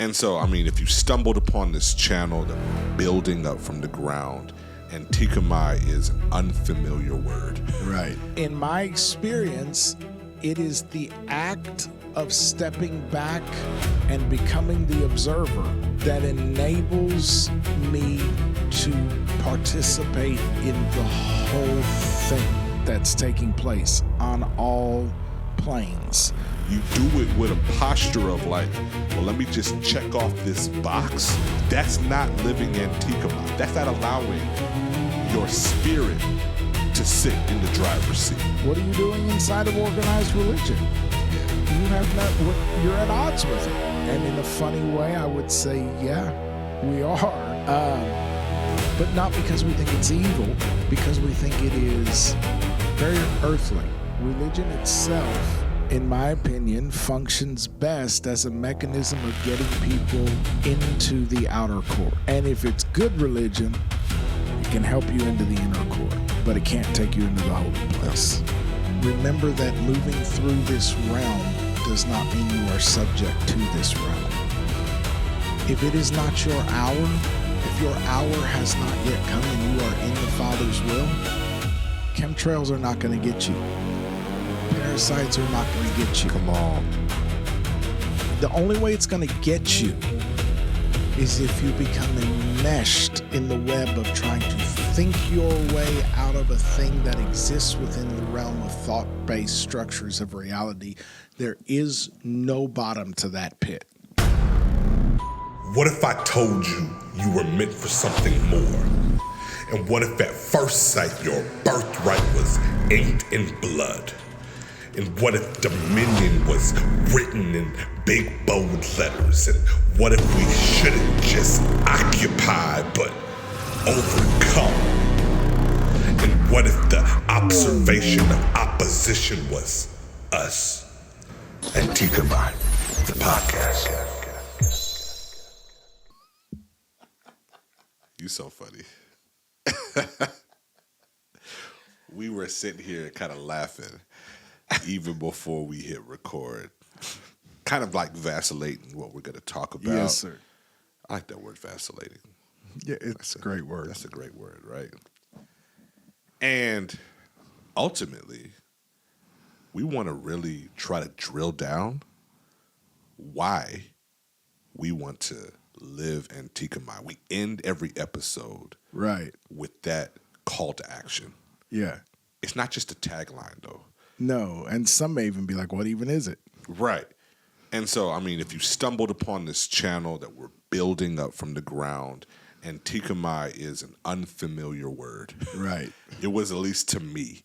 And so, I mean, if you stumbled upon this channel that we're building up from the ground, Antikemi is an unfamiliar word. Right. In my experience, it is the act of stepping back and becoming the observer that enables me to participate in the whole thing that's taking place on all planes. You do it with a posture of like, well, let me just check off this box. That's not living Antikemi. That's not allowing your spirit to sit in the driver's seat. What are you doing inside of organized religion? You have not. You're at odds with it. And in a funny way, I would say, yeah, we are. But not because we think it's evil, because we think it is very earthly. Religion itself, in my opinion, functions best as a mechanism of getting people into the outer court. And if it's good religion, it can help you into the inner court, but it can't take you into the holy place. Remember that moving through this realm does not mean you are subject to this realm. If it is not your hour, if your hour has not yet come and you are in the Father's will, chemtrails are not going to get you. Parasites are not going to get you. Come on. The only way it's going to get you is if you become enmeshed in the web of trying to think your way out of a thing that exists within the realm of thought-based structures of reality. There is no bottom to that pit. What if I told you you were meant for something more? And what if at first sight your birthright was inked in blood? And what if dominion was written in big bold letters? And what if we shouldn't just occupy but overcome? And what if the observation of opposition was us? Antikemi, the podcast. You so funny. We were sitting here kind of laughing even before we hit record. Kind of like vacillating what we're going to talk about. Yes, sir. I like that word, vacillating. Yeah, it's a great word. That's a great word, right? And ultimately, we want to really try to drill down why we want to live Antikemi. We end every episode Right. with that call to action. Yeah. It's not just a tagline, though. No, and some may even be like, what even is it? Right. And so, I mean, if you stumbled upon this channel that we're building up from the ground, Antikemi is an unfamiliar word. Right. It was, at least to me.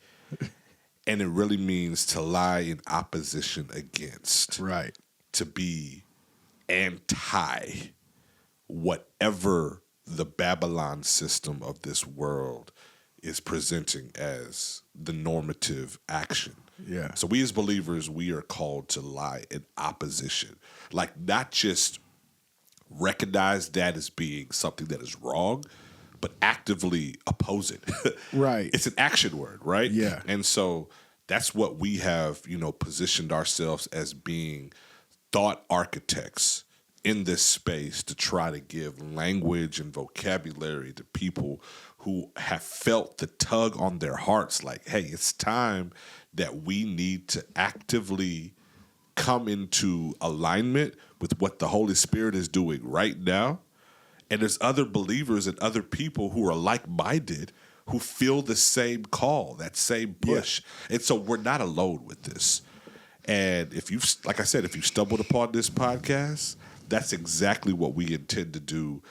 And it really means to lie in opposition against. Right. To be anti whatever the Babylon system of this world is presenting as the normative action. Yeah. So we as believers, we are called to lie in opposition. Like, not just recognize that as being something that is wrong, but actively oppose it. Right. It's an action word, right? Yeah. And so that's what we have, positioned ourselves as being thought architects in this space to try to give language and vocabulary to people who have felt the tug on their hearts like, hey, it's time that we need to actively come into alignment with what the Holy Spirit is doing right now. And there's other believers and other people who are like-minded who feel the same call, that same push. Yeah. And so we're not alone with this. And if you've, like I said, if you stumbled upon this podcast, that's exactly what we intend to do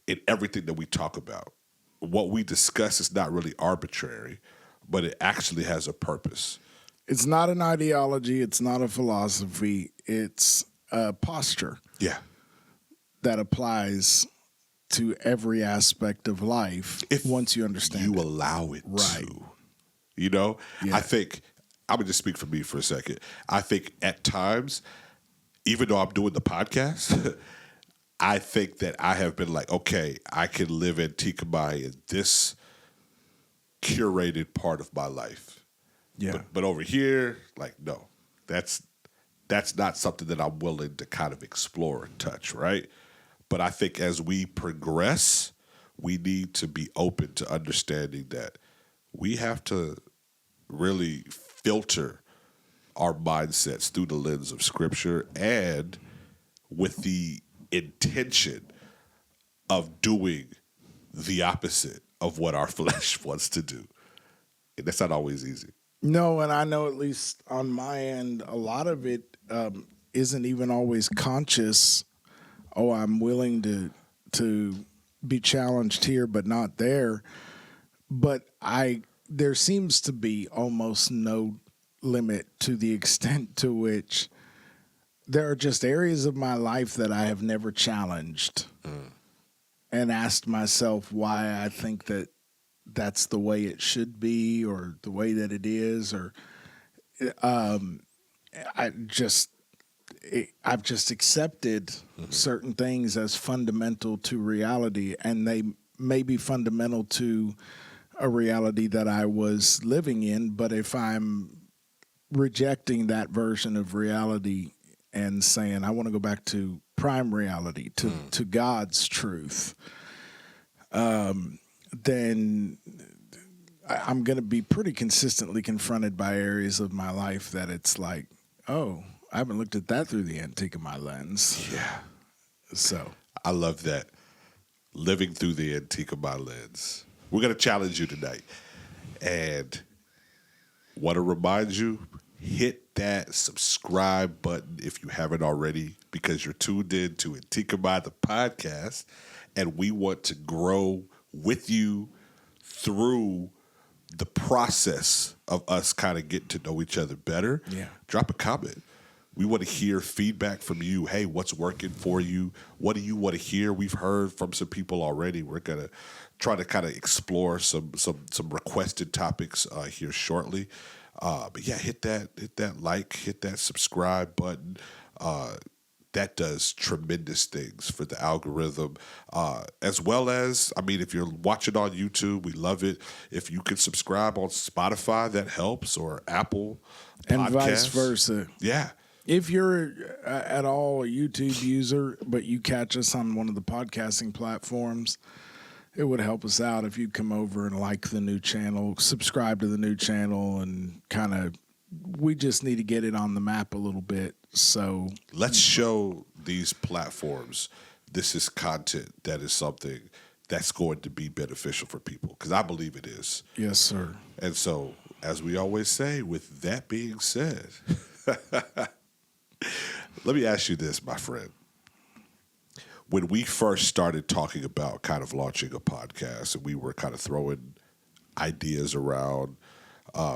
in everything that we talk about. What we discuss is not really arbitrary, but it actually has a purpose. It's not an ideology. It's not a philosophy. It's a posture. Yeah. That applies to every aspect of life if once you understand you allow it right. to. Yeah. I think, I'm going to just speak for me for a second. I think at times, even though I'm doing the podcast, I think that I have been like, okay, I can live Antikemi in this curated part of my life. Yeah. But over here, like, no, that's that's not something that I'm willing to kind of explore and touch, right? But I think as we progress, we need to be open to understanding that we have to really filter our mindsets through the lens of Scripture and with the intention of doing the opposite of what our flesh wants to do. And that's not always easy. No, and I know at least on my end, a lot of it isn't even always conscious. Oh, I'm willing to be challenged here, but not there. But there seems to be almost no limit to the extent to which there are just areas of my life that I have never challenged and asked myself why I think that that's the way it should be or the way that it is, or I've just accepted certain things as fundamental to reality, and they may be fundamental to a reality that I was living in. But if I'm rejecting that version of reality and saying I want to go back to prime reality, to God's truth, then I'm going to be pretty consistently confronted by areas of my life that it's like, oh, I haven't looked at that through the Antikemi lens. Yeah. So I love that. Living through the Antikemi lens. We're going to challenge you tonight. And want to remind you, hit that subscribe button if you haven't already, because you're tuned in to Antikemi, the podcast, and we want to grow with you through the process of us kind of getting to know each other better. Yeah. Drop a comment. We want to hear feedback from you. Hey, what's working for you? What do you want to hear? We've heard from some people already. We're going to try to kind of explore some requested topics here shortly. But yeah, hit that like, hit that subscribe button. That does tremendous things for the algorithm, as well as, I mean, if you're watching on YouTube, we love it. If you can subscribe on Spotify, that helps, or Apple and Podcasts. vice versa. Yeah. If you're at all a YouTube user, but you catch us on one of the podcasting platforms, it would help us out if you'd come over and like the new channel, subscribe to the new channel, and kind of, we just need to get it on the map a little bit. So let's show these platforms this is content that is something that's going to be beneficial for people, because I believe it is. Yes, sir. And so, as we always say, with that being said, let me ask you this, my friend. When we first started talking about kind of launching a podcast, and we were kind of throwing ideas around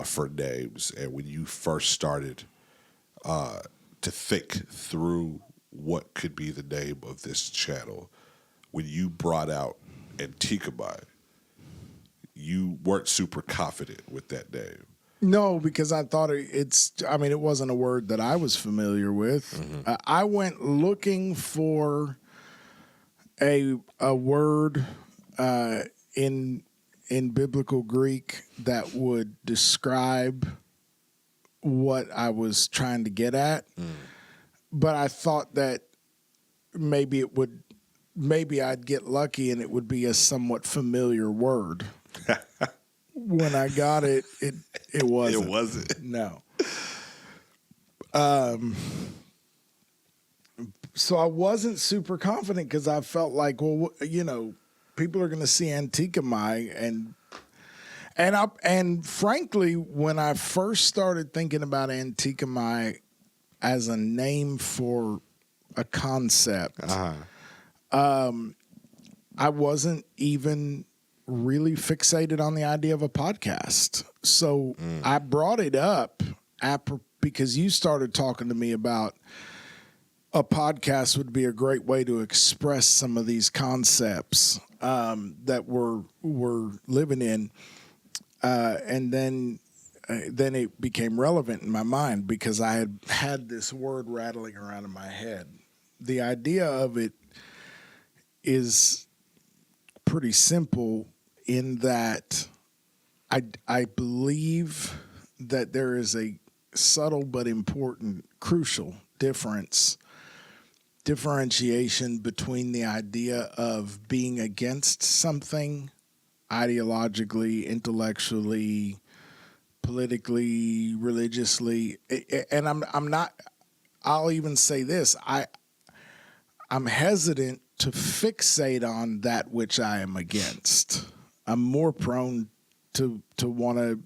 for names, and when you first started to think through what could be the name of this channel, when you brought out Antikemi, you weren't super confident with that name. No, because I thought it wasn't a word that I was familiar with. Mm-hmm. I went looking for a word in biblical Greek that would describe what I was trying to get at. But I thought that maybe I'd get lucky and it would be a somewhat familiar word. When I got it wasn't. It wasn't. No. So I wasn't super confident because I felt like, well, people are going to see Antikemi, and frankly, when I first started thinking about Antikemi as a name for a concept, I wasn't even really fixated on the idea of a podcast. So I brought it up because you started talking to me about a podcast would be a great way to express some of these concepts that we're living in. And then it became relevant in my mind because I had this word rattling around in my head. The idea of it is pretty simple in that I believe that there is a subtle but important crucial differentiation between the idea of being against something ideologically, intellectually, politically, religiously, and I'm not. I'll even say this: I'm hesitant to fixate on that which I am against. I'm more prone to want to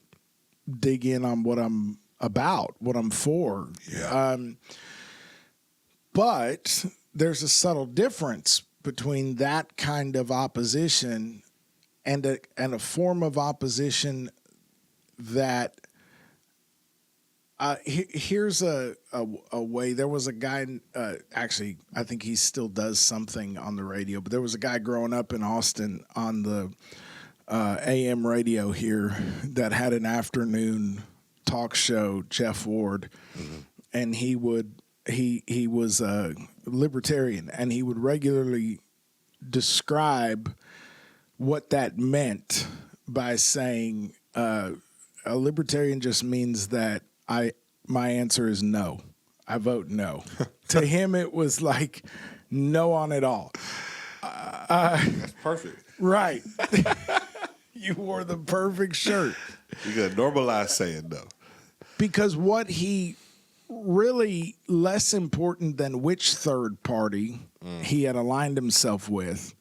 dig in on what I'm about, what I'm for. Yeah. But there's a subtle difference between that kind of opposition and a form of opposition that here's a way. There was a guy, actually, I think he still does something on the radio, but there was a guy growing up in Austin on the AM radio here that had an afternoon talk show, Jeff Ward, and he was a libertarian, and he would regularly describe what that meant by saying a libertarian just means that my answer is no. I vote no. To him, it was like no on it all. That's perfect. Right. You wore the perfect shirt. You got to normalize saying no. Because what he really, less important than which third party he had aligned himself with,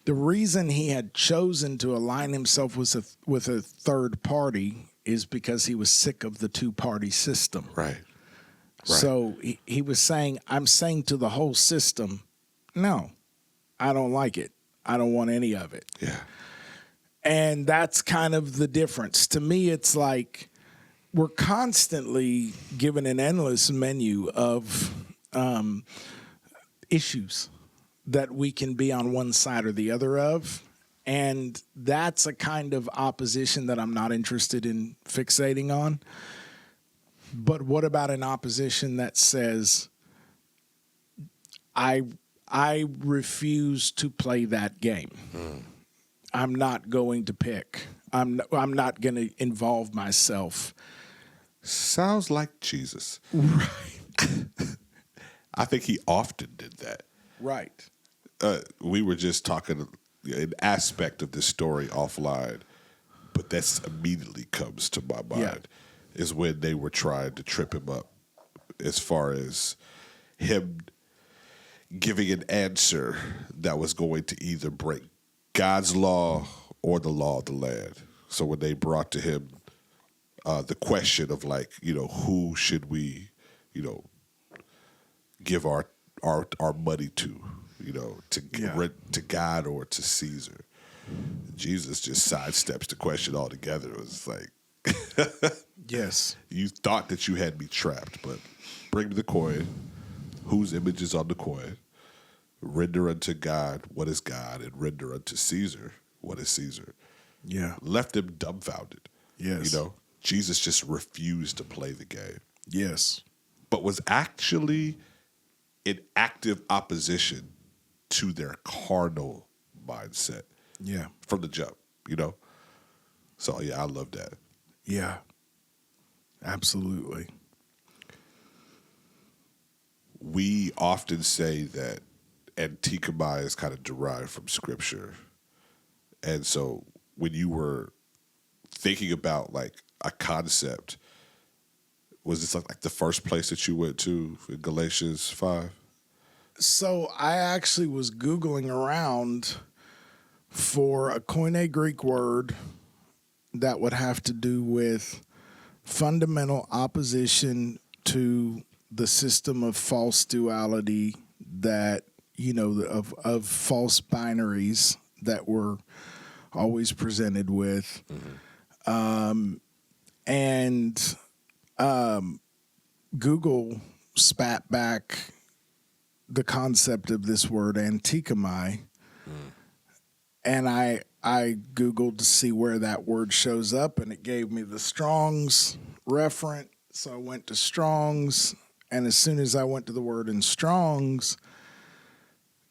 the reason he had chosen to align himself with a third party is because he was sick of the two-party system. Right. So he was saying, I'm saying to the whole system, no, I don't like it. I don't want any of it. Yeah. And that's kind of the difference. To me, it's like we're constantly given an endless menu of issues that we can be on one side or the other of. And that's a kind of opposition that I'm not interested in fixating on. But what about an opposition that says, I refuse to play that game. I'm not going to pick. I'm not going to involve myself. Sounds like Jesus. Right. I think he often did that. Right. We were just talking an aspect of this story offline, but that's immediately comes to my mind is when they were trying to trip him up as far as him giving an answer that was going to either break God's law or the law of the land. So when they brought to him the question of like, who should we, give our money to, to God or to Caesar. Jesus just sidesteps the question altogether. It was like, yes, you thought that you had me trapped, but bring me the coin. Whose image is on the coin? Render unto God what is God, and render unto Caesar what is Caesar. Yeah. Left him dumbfounded. Yes. Jesus just refused to play the game. Yes. But was actually in active opposition to their carnal mindset. Yeah. From the jump, So, yeah, I love that. Yeah. Absolutely. We often say that Antikemi is kind of derived from Scripture. And so when you were thinking about, like, a concept, was this like the first place that you went to in Galatians 5? So I actually was Googling around for a Koine Greek word that would have to do with fundamental opposition to the system of false duality that, of false binaries that we're always presented with. And Google spat back the concept of this word Antikemi, and I Googled to see where that word shows up, and it gave me the Strong's referent. So I went to Strong's, and as soon as I went to the word in Strong's,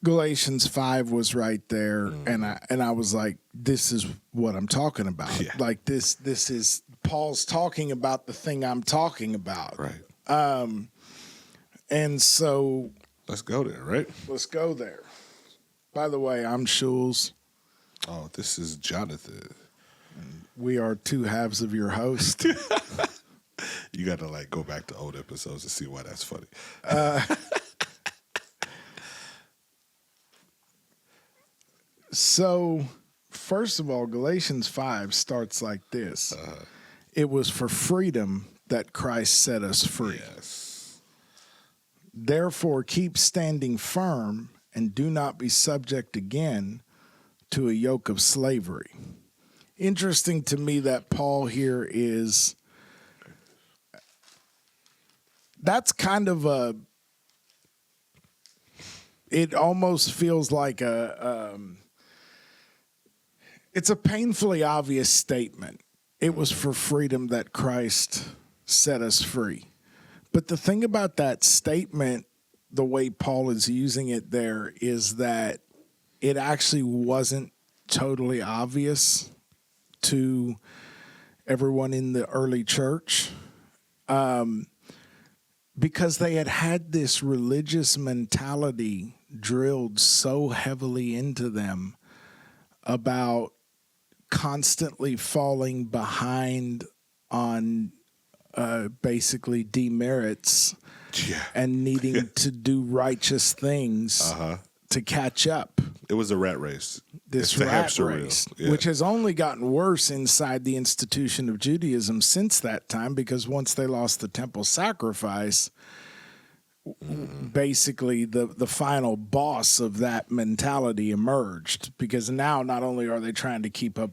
Galatians 5 was right there, and I was like, this is what I'm talking about. Yeah. Like this is Paul's talking about the thing I'm talking about. Right. And so Let's go there, right? let's go there. By the way, I'm Schulz. Oh, this is Jonathan. We are two halves of your host. You got to like go back to old episodes to see why that's funny. So, first of all, Galatians 5 starts like this. It was for freedom that Christ set us free. Yes. Therefore, keep standing firm and do not be subject again to a yoke of slavery. Interesting to me that Paul here is, that's kind of a, it almost feels like it's a painfully obvious statement. It was for freedom that Christ set us free. But the thing about that statement, the way Paul is using it there, is that it actually wasn't totally obvious to everyone in the early church, because they had this religious mentality drilled so heavily into them about constantly falling behind on basically demerits and needing to do righteous things to catch up. It was a rat race. This rat race, which has only gotten worse inside the institution of Judaism since that time, because once they lost the temple sacrifice, basically the final boss of that mentality emerged, because now not only are they trying to keep up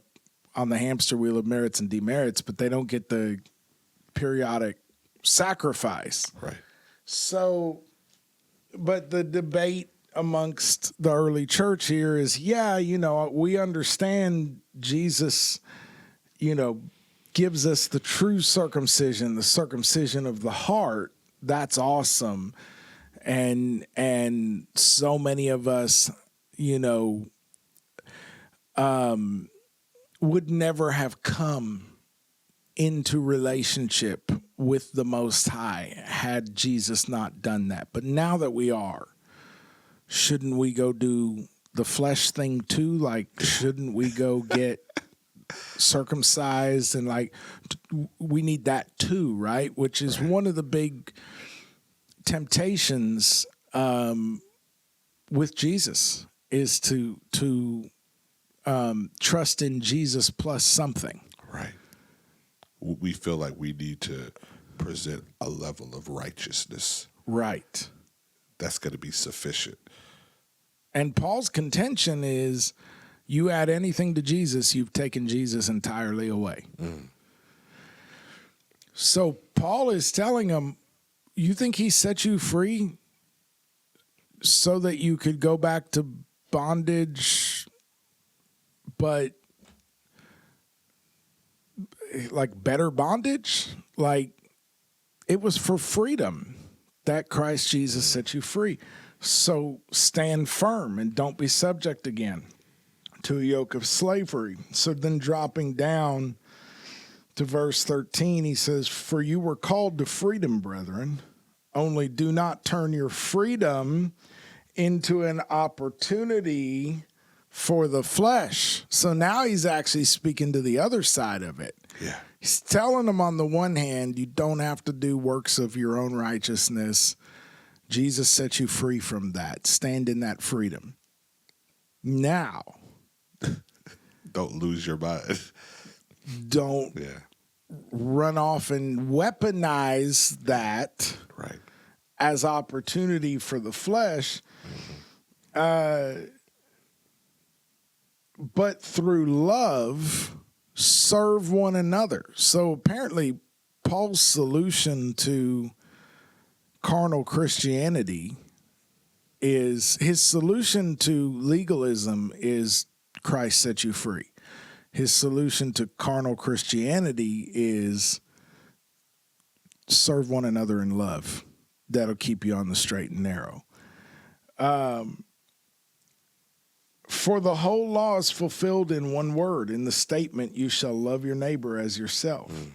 on the hamster wheel of merits and demerits, but they don't get the periodic sacrifice. Right. So, but the debate amongst the early church here is, we understand Jesus, gives us the true circumcision, the circumcision of the heart. That's awesome. And so many of us, would never have come into relationship with the Most High had Jesus not done that. But now that we are, shouldn't we go do the flesh thing too? Like, shouldn't we go get circumcised? And like, we need that too, right? Which is one of the big temptations with Jesus, is to trust in Jesus plus something. Right. We feel like we need to present a level of righteousness. Right. That's going to be sufficient. And Paul's contention is, you add anything to Jesus, you've taken Jesus entirely away. So Paul is telling them, you think he set you free so that you could go back to bondage, but like better bondage? Like, it was for freedom that Christ Jesus set you free. So stand firm and don't be subject again to a yoke of slavery. So then dropping down to verse 13, he says, for you were called to freedom, brethren, only do not turn your freedom into an opportunity for the flesh. So now he's actually speaking to the other side of it. Yeah. He's telling them, on the one hand, you don't have to do works of your own righteousness. Jesus set you free from that. Stand in that freedom. Now, don't lose your mind. Don't run off and weaponize that as opportunity for the flesh. But through love, serve one another. So apparently, Paul's solution to carnal Christianity is, his solution to legalism is Christ set you free. His solution to carnal Christianity is serve one another in love. That'll keep you on the straight and narrow. For the whole law is fulfilled in one word, in the statement, you shall love your neighbor as yourself.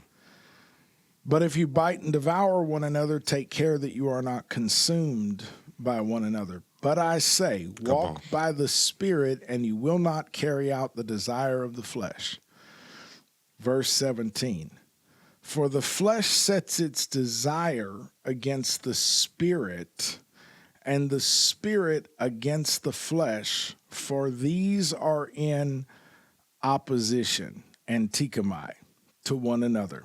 But if you bite and devour one another, take care that you are not consumed by one another. But I say, walk by the Spirit, and you will not carry out the desire of the flesh. Verse 17. For the flesh sets its desire against the Spirit, and the Spirit against the flesh, for these are in opposition, Antikemi, to one another,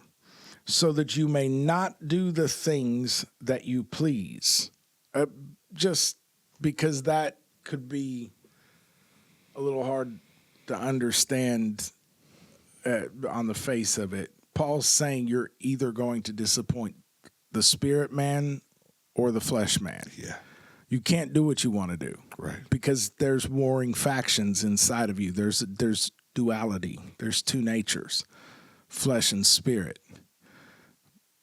so that you may not do the things that you please. Just because that could be a little hard to understand on the face of it. Paul's saying you're either going to disappoint the spirit man or the flesh man. Yeah. You can't do what you want to do. Right. Because there's warring factions inside of you. There's duality. There's two natures, flesh and spirit.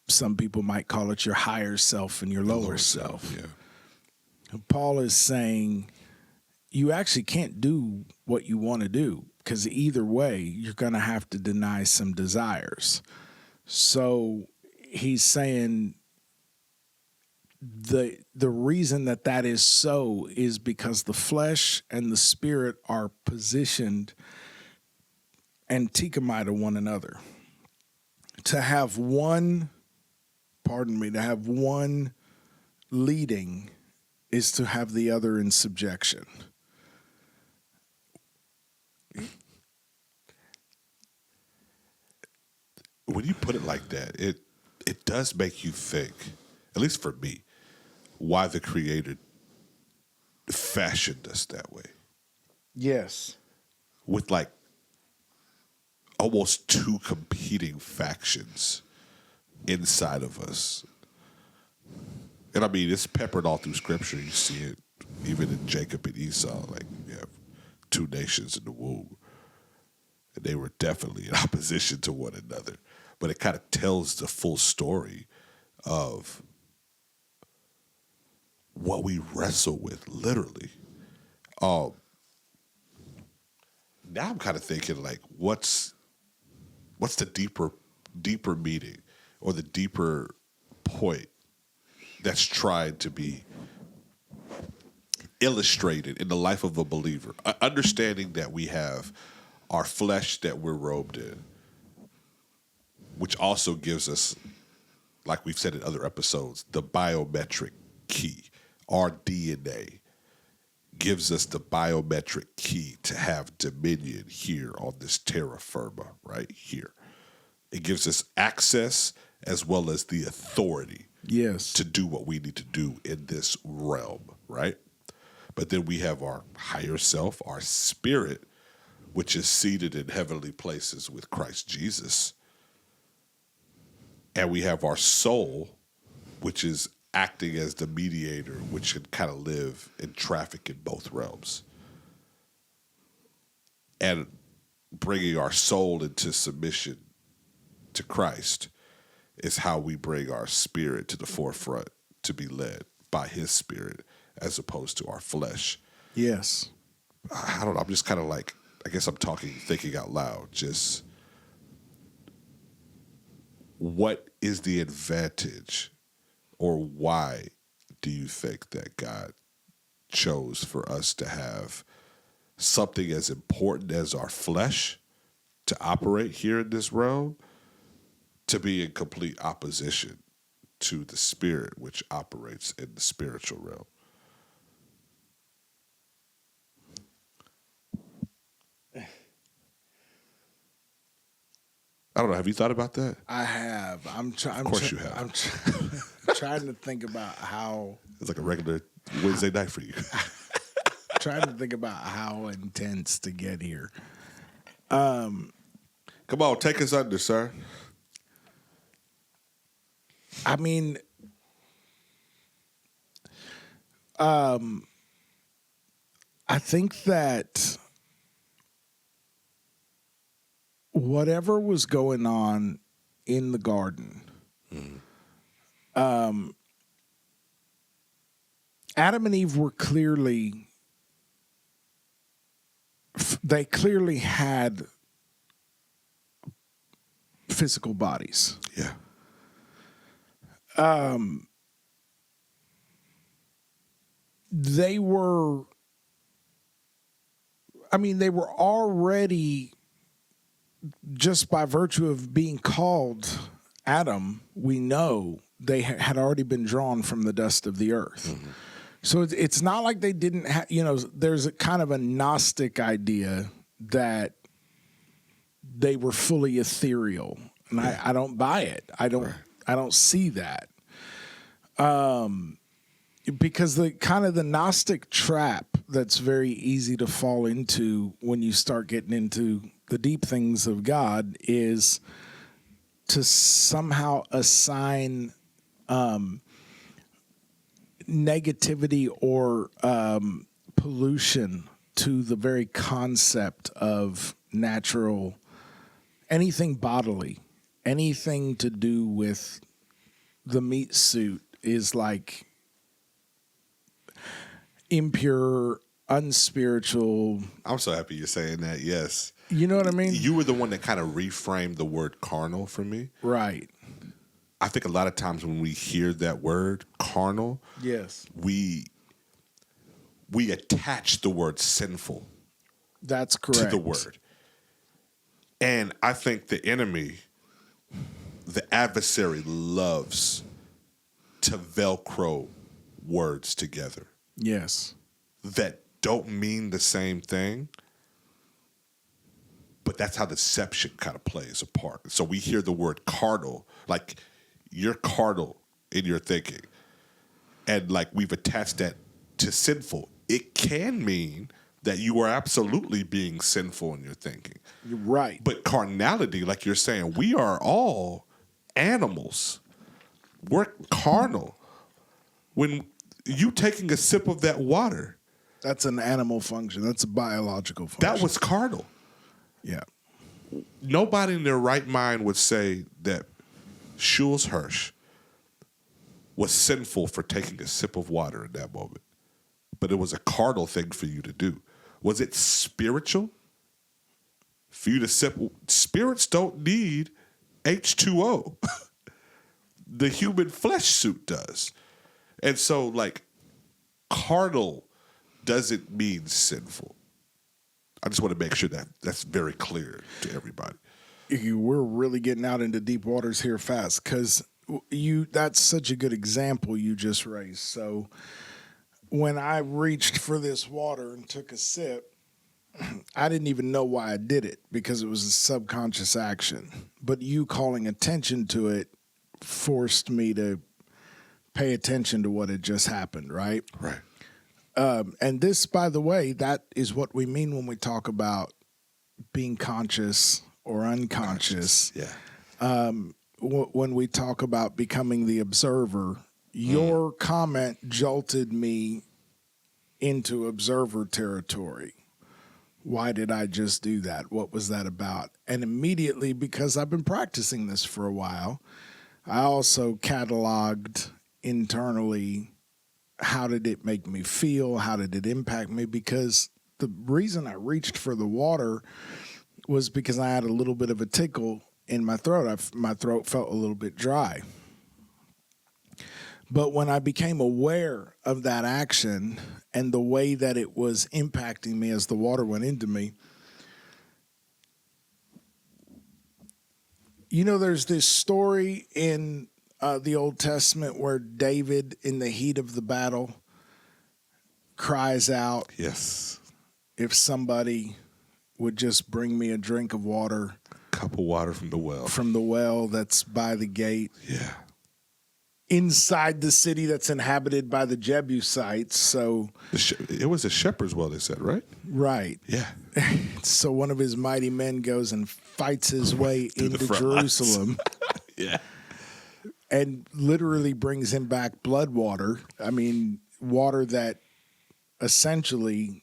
Some people might call it your higher self and your lower self. Yeah. And Paul is saying you actually can't do what you want to do, because either way, you're going to have to deny some desires. So he's saying the reason that is so is because the flesh and the spirit are positioned antikemi to one another. To have one leading is to have the other in subjection. When you put it like that, it does make you think, at least for me, why the Creator fashioned us that way. Yes. With like almost two competing factions inside of us. And I mean, it's peppered all through Scripture. You see it even in Jacob and Esau. Like, you have two nations in the womb. And they were definitely in opposition to one another. But it kind of tells the full story of what we wrestle with, literally. Now I'm kind of thinking, like, what's the deeper meaning or the deeper point that's tried to be illustrated in the life of a believer? Understanding that we have our flesh that we're robed in, which also gives us, like we've said in other episodes, the biometric key. Our DNA gives us the biometric key to have dominion here on this terra firma, right here. It gives us access as well as the authority, yes, to do what we need to do in this realm, right? But then we have our higher self, our spirit, which is seated in heavenly places with Christ Jesus. And we have our soul, which is acting as the mediator, which can kind of live and traffic in both realms. And bringing our soul into submission to Christ is how we bring our spirit to the forefront to be led by his spirit as opposed to our flesh. Yes. I don't know. I'm just kind of like, I guess I'm thinking out loud. Just what is the advantage, or why do you think that God chose for us to have something as important as our flesh to operate here in this realm, to be in complete opposition to the spirit which operates in the spiritual realm? I don't know. Have you thought about that? I have. Of course you have. I'm trying to think about how. It's like a regular Wednesday night for you. Trying to think about how intense to get here. Come on, take us under, sir. I mean, I think that whatever was going on in the garden, Adam and Eve were clearly had physical bodies. Yeah. they were already, just by virtue of being called Adam, we know they had already been drawn from the dust of the earth. Mm-hmm. So it's not like they didn't have, there's a kind of a Gnostic idea that they were fully ethereal. And I don't buy it. I don't see that. Because the Gnostic trap that's very easy to fall into when you start getting into the deep things of God is to somehow assign negativity or pollution to the very concept of natural, anything bodily, anything to do with the meat suit is like impure, unspiritual. I'm so happy you're saying that. Yes. You know what I mean? You were the one that kind of reframed the word carnal for me. Right. I think a lot of times when we hear that word carnal, yes, we attach the word sinful. That's correct. To the word. And I think the enemy, the adversary, loves to Velcro words together. Yes. That don't mean the same thing, but that's how deception kind of plays a part. So we hear the word carnal, like you're carnal in your thinking, and like we've attached that to sinful. It can mean that you are absolutely being sinful in your thinking. You're right. But carnality, like you're saying, we are all animals. We're carnal. When you taking a sip of that water, that's an animal function. That's a biological function. That was carnal. Yeah. Nobody in their right mind would say that Jules Hirsch was sinful for taking a sip of water in that moment. But it was a carnal thing for you to do. Was it spiritual? For you to sip, spirits don't need H2O. The human flesh suit does. And so, like, carnal doesn't mean sinful. I just want to make sure that that's very clear to everybody. We're really getting out into deep waters here fast because that's such a good example you just raised. So when I reached for this water and took a sip, I didn't even know why I did it because it was a subconscious action. But you calling attention to it forced me to pay attention to what had just happened, right? Right. And this, by the way, that is what we mean when we talk about being conscious or unconscious. Yeah. When we talk about becoming the observer, your comment jolted me into observer territory. Why did I just do that? What was that about? And immediately, because I've been practicing this for a while, I also cataloged internally, how did it make me feel? How did it impact me? Because the reason I reached for the water was because I had a little bit of a tickle in my throat. My throat felt a little bit dry. But when I became aware of that action and the way that it was impacting me as the water went into me, there's this story in the Old Testament where David, in the heat of the battle, cries out, yes, if somebody would just bring me a drink of water. Cup of water from the well. From the well that's by the gate. Yeah. Inside the city that's inhabited by the Jebusites. So it was a shepherd's well, they said, right? Right. Yeah. So one of his mighty men goes and fights his way into Jerusalem. Yeah. And literally brings him back blood water. I mean, water that essentially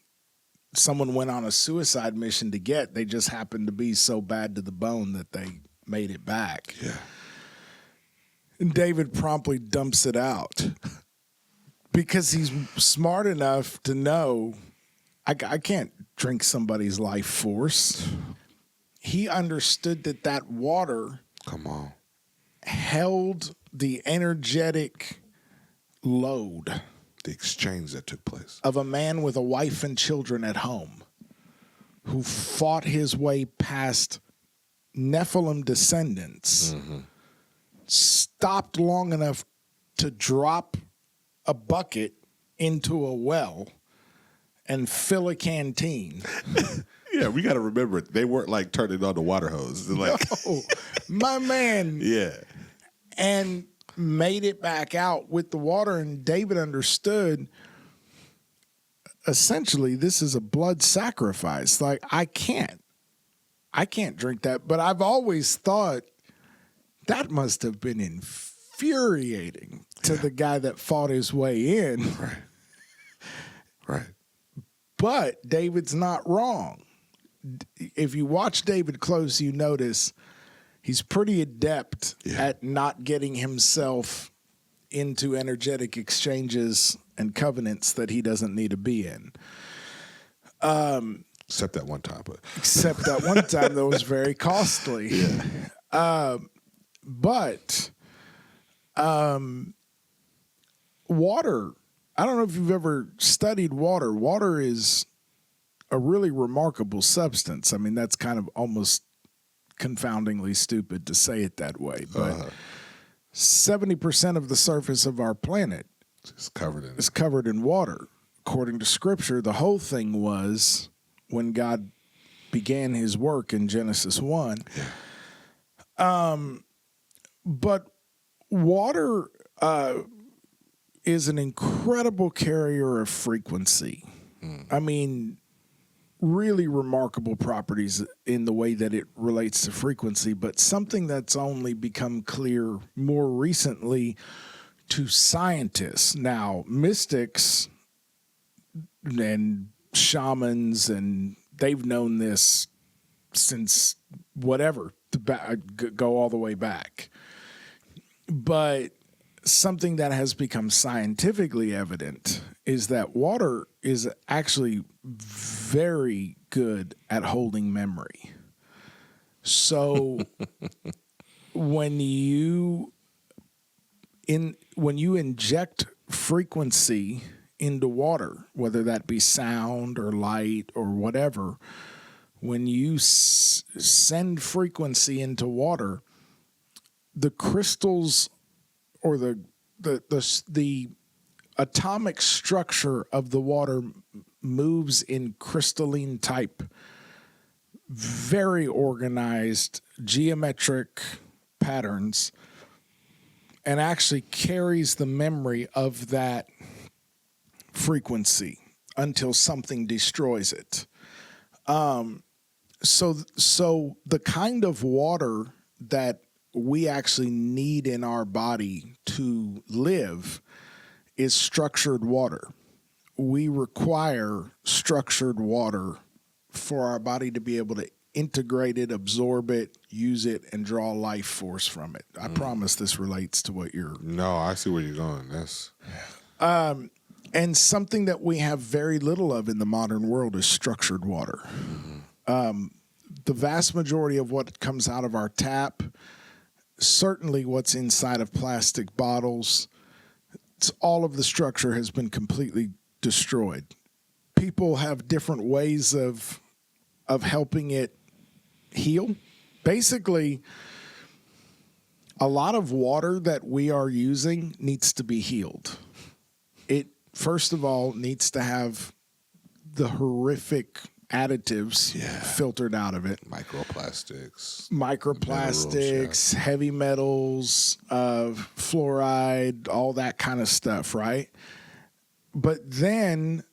someone went on a suicide mission to get. They just happened to be so bad to the bone that they made it back. Yeah. And David promptly dumps it out because he's smart enough to know I can't drink somebody's life force. He understood that water held the energetic load The exchange that took place. of a man with a wife and children at home who fought his way past Nephilim descendants, stopped long enough to drop a bucket into a well and fill a canteen. Yeah, we got to remember, they weren't like turning on the water hose. They're like, Oh, my man. yeah. And made it back out with the water. And David understood, essentially, this is a blood sacrifice. Like, I can't drink that. But I've always thought that must have been infuriating to the guy that fought his way in. Right. Right. But David's not wrong. If you watch David close, you notice he's pretty adept at not getting himself into energetic exchanges and covenants that he doesn't need to be in. Except that one time. But Except that one time that was very costly. yeah. But water, I don't know if you've ever studied water. Water is a really remarkable substance. I mean, that's kind of almost confoundingly stupid to say it that way. But 70% of the surface of our planet It's covered in is covered in water. According to Scripture, the whole thing was when God began his work in Genesis 1. But water is an incredible carrier of frequency. I mean, really remarkable properties in the way that it relates to frequency, but something that's only become clear more recently to scientists. Now, mystics and shamans, and they've known this since whatever, go all the way back. But something that has become scientifically evident is that water is actually very good at holding memory. So when you inject frequency into water, whether that be sound or light or whatever, when you send frequency into water, the crystals or the atomic structure of the water moves in crystalline type, very organized geometric patterns, and actually carries the memory of that frequency until something destroys it. So the kind of water that we actually need in our body to live is structured water. We require structured water for our body to be able to integrate it, absorb it, use it, and draw life force from it. I promise this relates to what you're... No, I see where you're going. That's... And something that we have very little of in the modern world is structured water. The vast majority of what comes out of our tap, certainly what's inside of plastic bottles, all of the structure has been completely destroyed. People have different ways of helping it heal. Basically, a lot of water that we are using needs to be healed. It, first of all, needs to have the horrific additives filtered out of it. Microplastics, minerals, heavy metals, fluoride, all that kind of stuff, right? But then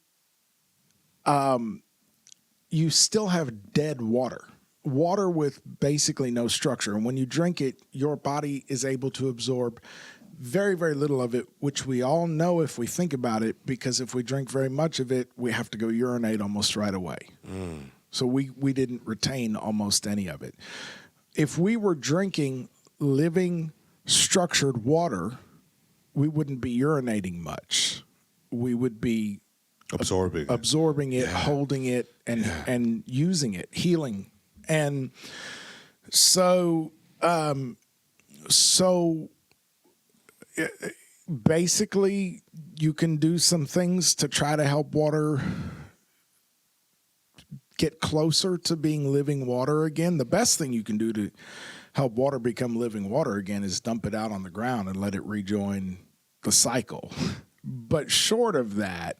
you still have dead water with basically no structure. And when you drink it, your body is able to absorb very, very little of it, which we all know if we think about it, because if we drink very much of it, we have to go urinate almost right away. So we didn't retain almost any of it. If we were drinking living, structured water, we wouldn't be urinating much. We would be absorbing it, holding it, and using it, healing. And so basically, you can do some things to try to help water get closer to being living water again. The best thing you can do to help water become living water again is dump it out on the ground and let it rejoin the cycle. But short of that,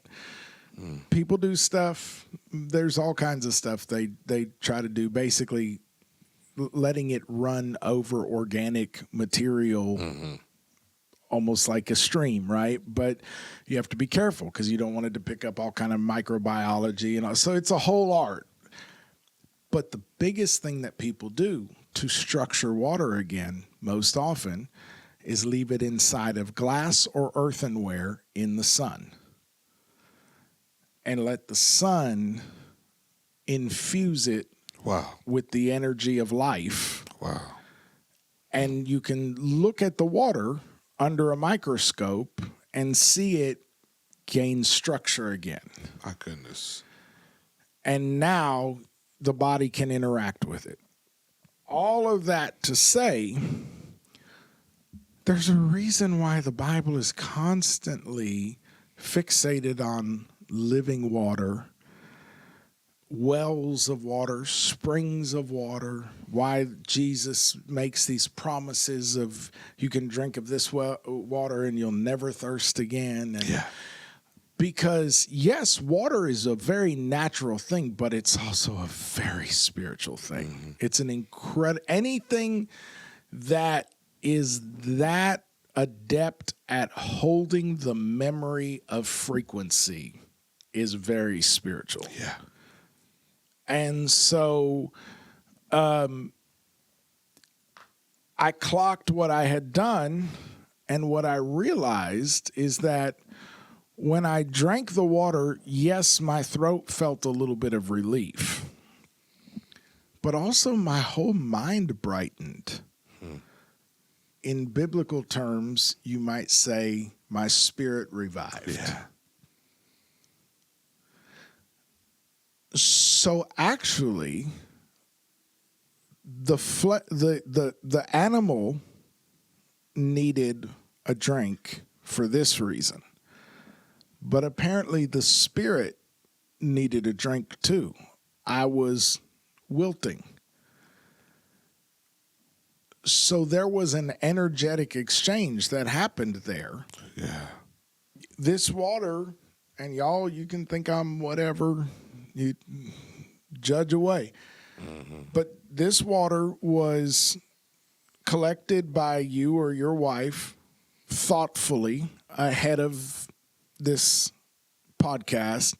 people do stuff. There's all kinds of stuff they try to do, basically letting it run over organic material, almost like a stream, right? But you have to be careful because you don't want it to pick up all kind of microbiology, and so it's a whole art. But the biggest thing that people do to structure water again most often is leave it inside of glass or earthenware in the sun and let the sun infuse it with the energy of life. Wow. And you can look at the water under a microscope and see it gain structure again. My goodness. And now the body can interact with it. All of that to say, there's a reason why the Bible is constantly fixated on living water, wells of water, springs of water, why Jesus makes these promises of you can drink of this water and you'll never thirst again. And because, yes, water is a very natural thing, but it's also a very spiritual thing. It's an incredible, anything that is that adept at holding the memory of frequency is very spiritual. Yeah. And so I clocked what I had done, and what I realized is that when I drank the water, yes, my throat felt a little bit of relief, but also my whole mind brightened. In biblical terms, you might say my spirit revived. Yeah. So actually, the animal needed a drink for this reason, but apparently the spirit needed a drink too. I was wilting. So there was an energetic exchange that happened there. Yeah. This water, and y'all, you can think I'm whatever, you judge away. But this water was collected by you or your wife thoughtfully ahead of this podcast,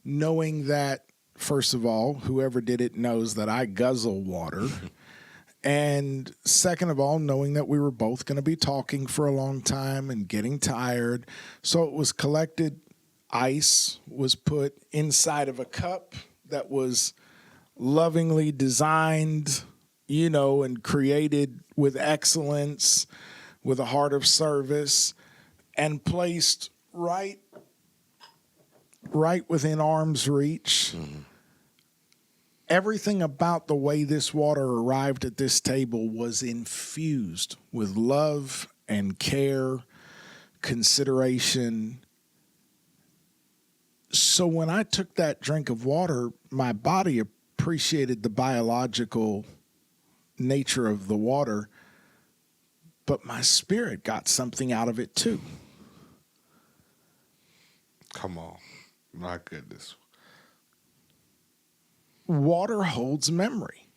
knowing that, first of all, whoever did it knows that I guzzle water. And second of all, knowing that we were both going to be talking for a long time and getting tired. So it was collected. Ice was put inside of a cup that was lovingly designed, and created with excellence, with a heart of service, and placed right within arm's reach. Everything about the way this water arrived at this table was infused with love and care, consideration. So when I took that drink of water, my body appreciated the biological nature of the water, but my spirit got something out of it too. Come on. My goodness. Water holds memory.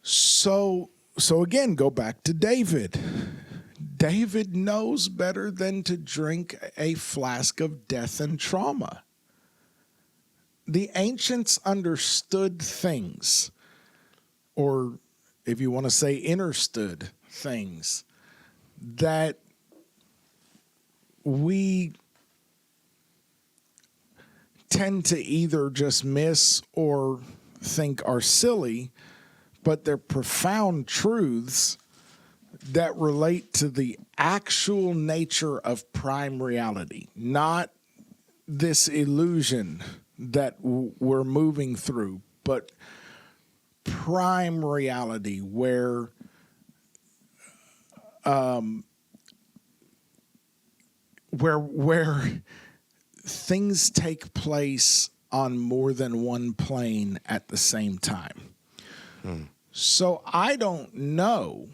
So again, go back to David. David knows better than to drink a flask of death and trauma. The ancients understood things, or if you want to say understood things, that we tend to either just miss or think are silly, but they're profound truths that relate to the actual nature of prime reality, not this illusion that we're moving through, but prime reality where where things take place on more than one plane at the same time. So I don't know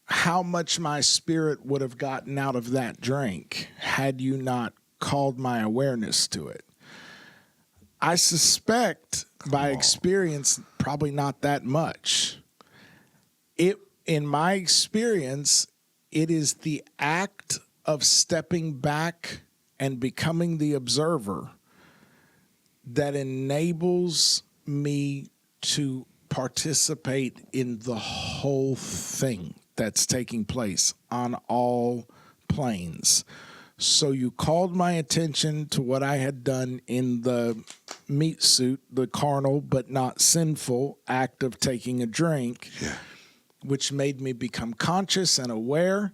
how much my spirit would have gotten out of that drink had you not called my awareness to it. I suspect by experience, probably not that much. In my experience, it is the act of stepping back and becoming the observer that enables me to participate in the whole thing that's taking place on all planes. So you called my attention to what I had done in the meat suit, the carnal but not sinful act of taking a drink, which made me become conscious and aware,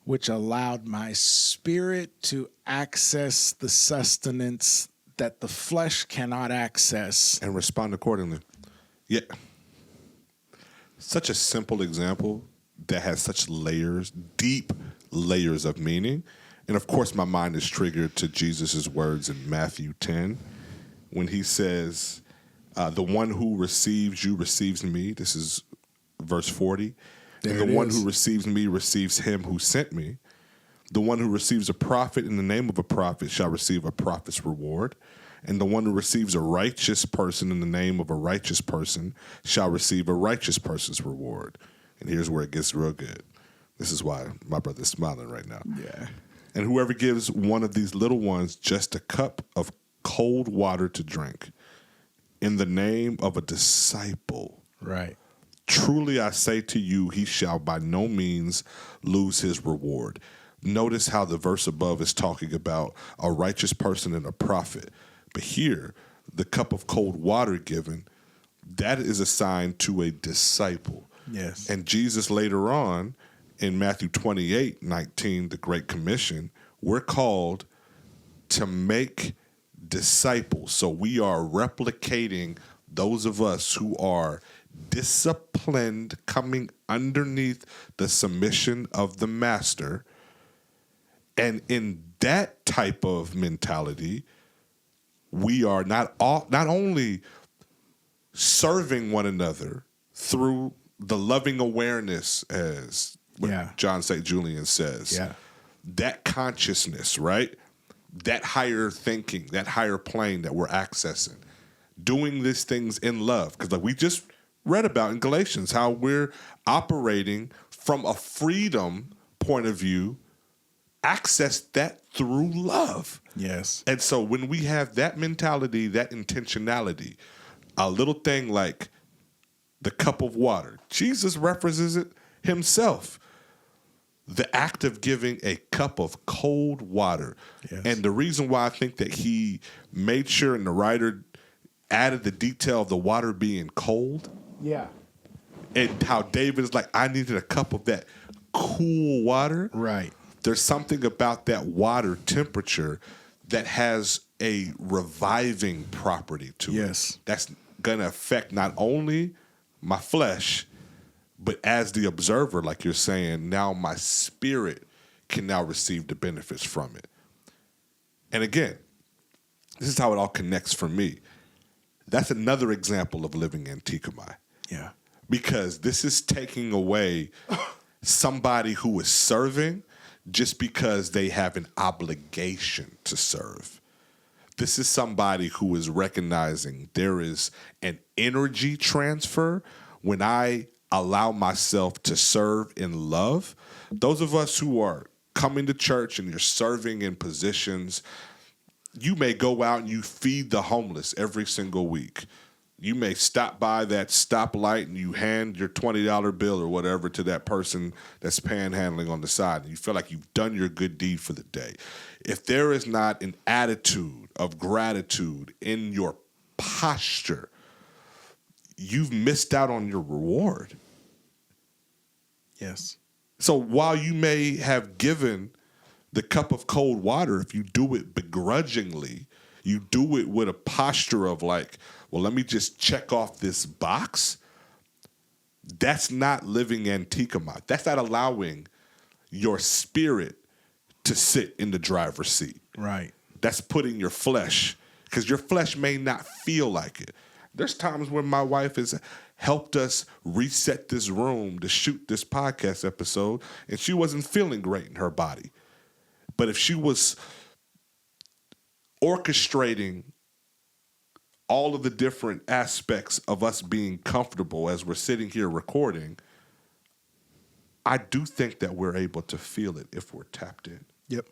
which allowed my spirit to access the sustenance that the flesh cannot access. And respond accordingly. Yeah. Such a simple example that has such layers, deep layers of meaning. And of course, my mind is triggered to Jesus' words in Matthew 10 when he says, the one who receives you receives me. This is verse 40. And the one who receives me receives him who sent me. The one who receives a prophet in the name of a prophet shall receive a prophet's reward. And the one who receives a righteous person in the name of a righteous person shall receive a righteous person's reward. And here's where it gets real good. This is why my brother's smiling right now. Yeah. And whoever gives one of these little ones just a cup of cold water to drink in the name of a disciple. Right. Truly I say to you, he shall by no means lose his reward. Notice how the verse above is talking about a righteous person and a prophet. But here, the cup of cold water given, that is assigned to a disciple. Yes. And Jesus later on, in Matthew 28:19, the Great Commission, we're called to make disciples. So we are replicating those of us who are disciplined, coming underneath the submission of the master. And in that type of mentality, we are not only serving one another through the loving awareness, as John St. Julian says, that consciousness, right? That higher thinking, that higher plane that we're accessing, doing these things in love. Because like we just read about in Galatians, how we're operating from a freedom point of view, access that through love. Yes. And so when we have that mentality, that intentionality, a little thing like the cup of water, Jesus references it himself. The act of giving a cup of cold water. Yes. And the reason why I think that he made sure, and the writer added the detail of the water being cold. Yeah. And how David is like, I needed a cup of that cool water. Right. There's something about that water temperature that has a reviving property to it. That's going to affect not only my flesh, but as the observer, like you're saying, now my spirit can now receive the benefits from it. And again, this is how it all connects for me. That's another example of living Antikemi. Yeah. Because this is taking away somebody who is serving just because they have an obligation to serve. This is somebody who is recognizing there is an energy transfer when I allow myself to serve in love. Those of us who are coming to church and you're serving in positions, you may go out and you feed the homeless every single week. You may stop by that stoplight and you hand your $20 bill or whatever to that person that's panhandling on the side. And you feel like you've done your good deed for the day. If there is not an attitude of gratitude in your posture, you've missed out on your reward. Yes. So while you may have given the cup of cold water, if you do it begrudgingly, you do it with a posture of like, well, let me just check off this box. That's not living Antikemi. That's not allowing your spirit to sit in the driver's seat. Right. That's putting your flesh, because your flesh may not feel like it. There's times when my wife has helped us reset this room to shoot this podcast episode, and she wasn't feeling great in her body. But if she was orchestrating all of the different aspects of us being comfortable as we're sitting here recording, I do think that we're able to feel it if we're tapped in. Yep.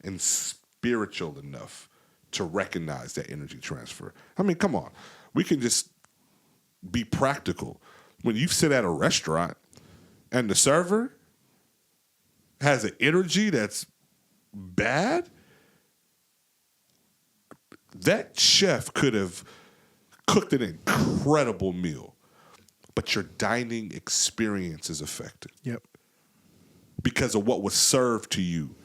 And spiritual enough to recognize that energy transfer. I mean, come on. We can just be practical. When you sit at a restaurant and the server has an energy that's bad, that chef could have cooked an incredible meal, but your dining experience is affected. Yep. Because of what was served to you.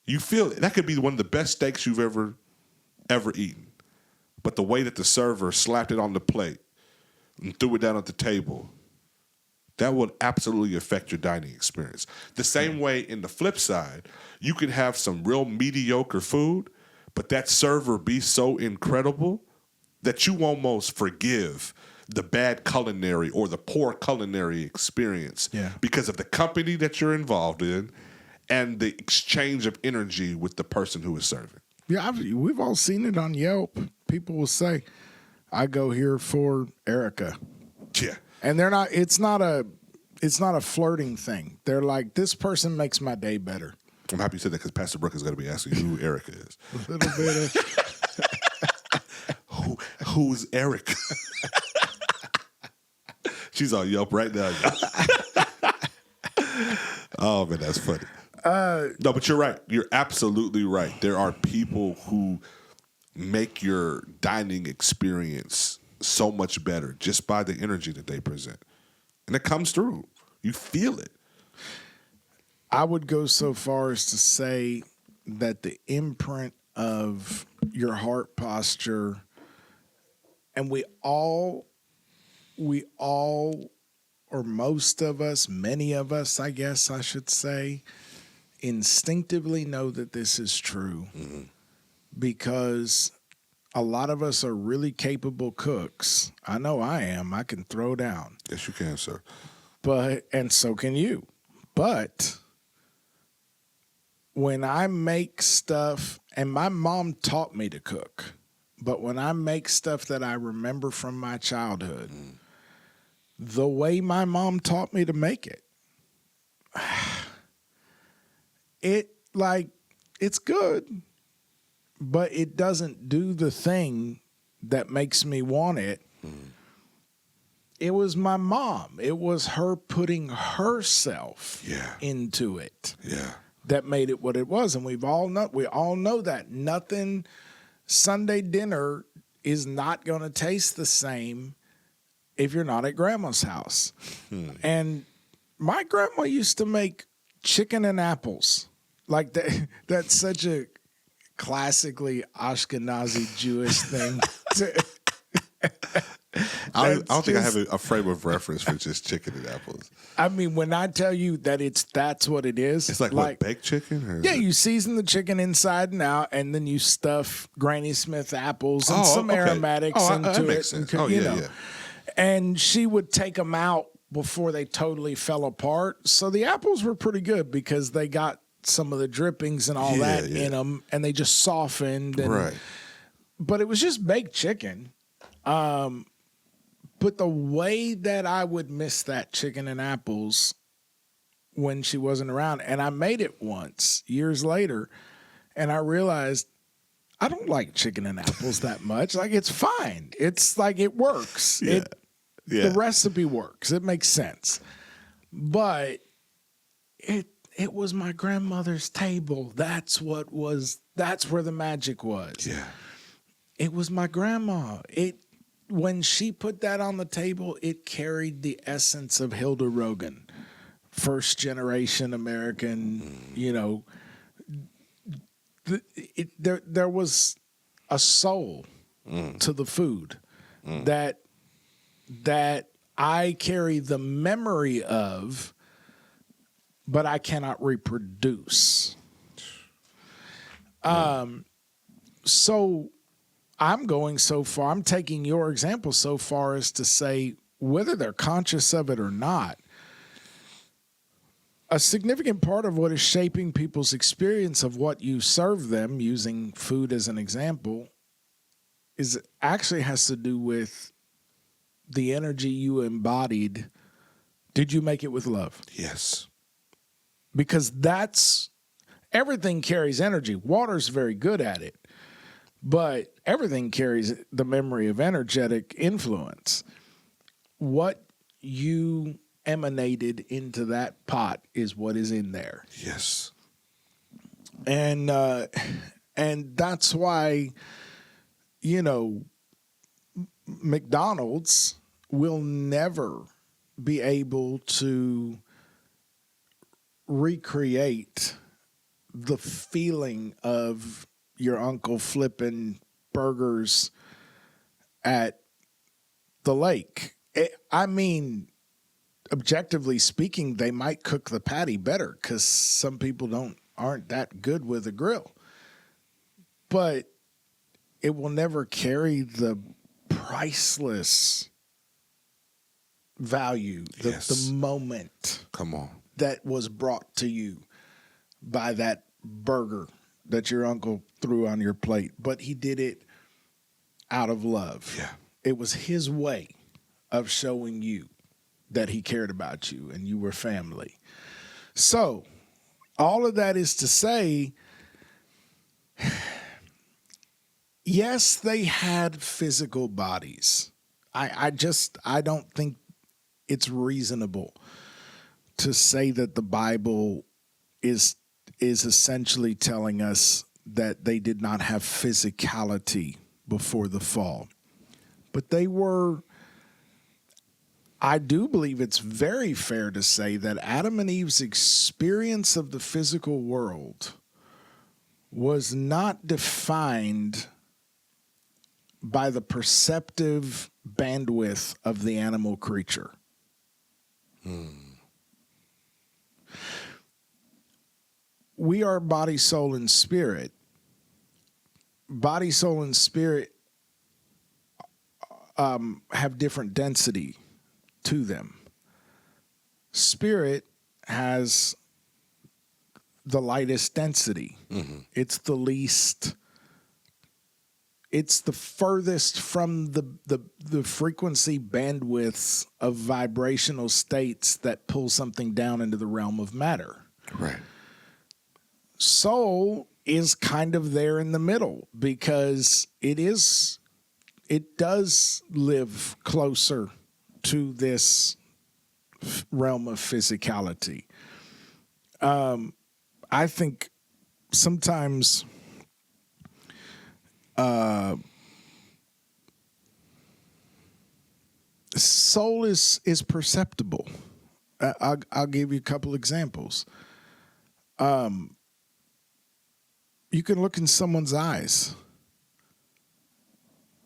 You feel it. That could be one of the best steaks you've ever eaten. But the way that the server slapped it on the plate and threw it down at the table, that would absolutely affect your dining experience. The same way, in the flip side, you can have some real mediocre food, but that server be so incredible that you almost forgive the bad culinary or the poor culinary experience because of the company that you're involved in and the exchange of energy with the person who is serving. Yeah, we've all seen it on Yelp. People will say, I go here for Erica. Yeah. And they're not, it's not a flirting thing. They're like, this person makes my day better. I'm happy you said that because Pastor Brooke is going to be asking you who Erica is. A little bit of... Who's Erica? She's on Yelp right now. Oh, man, that's funny. No, but you're right. You're absolutely right. There are people who make your dining experience so much better just by the energy that they present. And it comes through. You feel it. I would go so far as to say that the imprint of your heart posture, and we all, or most of us, many of us, I guess I should say, instinctively know that this is true because a lot of us are really capable cooks. I know I am. I can throw down. Yes, you can, sir. And so can you. But when I make stuff, and my mom taught me to cook, but when I make stuff that I remember from my childhood, the way my mom taught me to make it, it's good, but it doesn't do the thing that makes me want it. It was my mom. It was her putting herself into it that made it what it was. And we all know that nothing. Sunday dinner is not going to taste the same if you're not at grandma's house. And my grandma used to make chicken and apples. Like that. That's such a classically Ashkenazi Jewish thing. I don't think I have a frame of reference for just chicken and apples. I mean, when I tell you that that's what it is. It's like what, baked chicken? Or you season the chicken inside and out, and then you stuff Granny Smith apples and some aromatics into that makes it. Sense. And, And she would take them out before they totally fell apart. So the apples were pretty good because they got some of the drippings and all that in them, and they just softened. And, but it was just baked chicken. But the way that I would miss that chicken and apples when she wasn't around, and I made it once years later, and I realized I don't like chicken and apples that much. Like, it's fine. It's like, it works. The recipe works. It makes sense. But it was my grandmother's table. That's where the magic was. Yeah. It was my grandma. When she put that on the table, it carried the essence of Hilda Rogan, first generation American, there was a soul to the food that I carry the memory of but I cannot reproduce. So I'm going so far, I'm taking your example so far as to say, whether they're conscious of it or not, a significant part of what is shaping people's experience of what you serve them, using food as an example, is actually has to do with the energy you embodied. Did you make it with love? Yes. Because everything carries energy. Water's very good at it, but everything carries the memory of energetic influence. What you emanated into that pot is what is in there. Yes. And that's why, McDonald's will never be able to recreate the feeling of your uncle flipping burgers at the lake. Objectively speaking, they might cook the patty better because some people aren't that good with a grill. But it will never carry the priceless value, the moment. Come on. That was brought to you by that burger that your uncle threw on your plate. But he did it out of love. Yeah. It was his way of showing you that he cared about you and you were family. So all of that is to say, yes, they had physical bodies. I don't think it's reasonable to say that the Bible is essentially telling us that they did not have physicality before the fall. But they were, I do believe it's very fair to say that Adam and Eve's experience of the physical world was not defined by the perceptive bandwidth of the animal creature. We are body, soul, and spirit. Body, soul, and spirit have different density to them. Spirit has the lightest density. Mm-hmm. It's the least. It's the furthest from the frequency bandwidths of vibrational states that pull something down into the realm of matter. Right. Soul is kind of there in the middle because it does live closer to this realm of physicality. I think sometimes soul is perceptible. I'll give you a couple examples. You can look in someone's eyes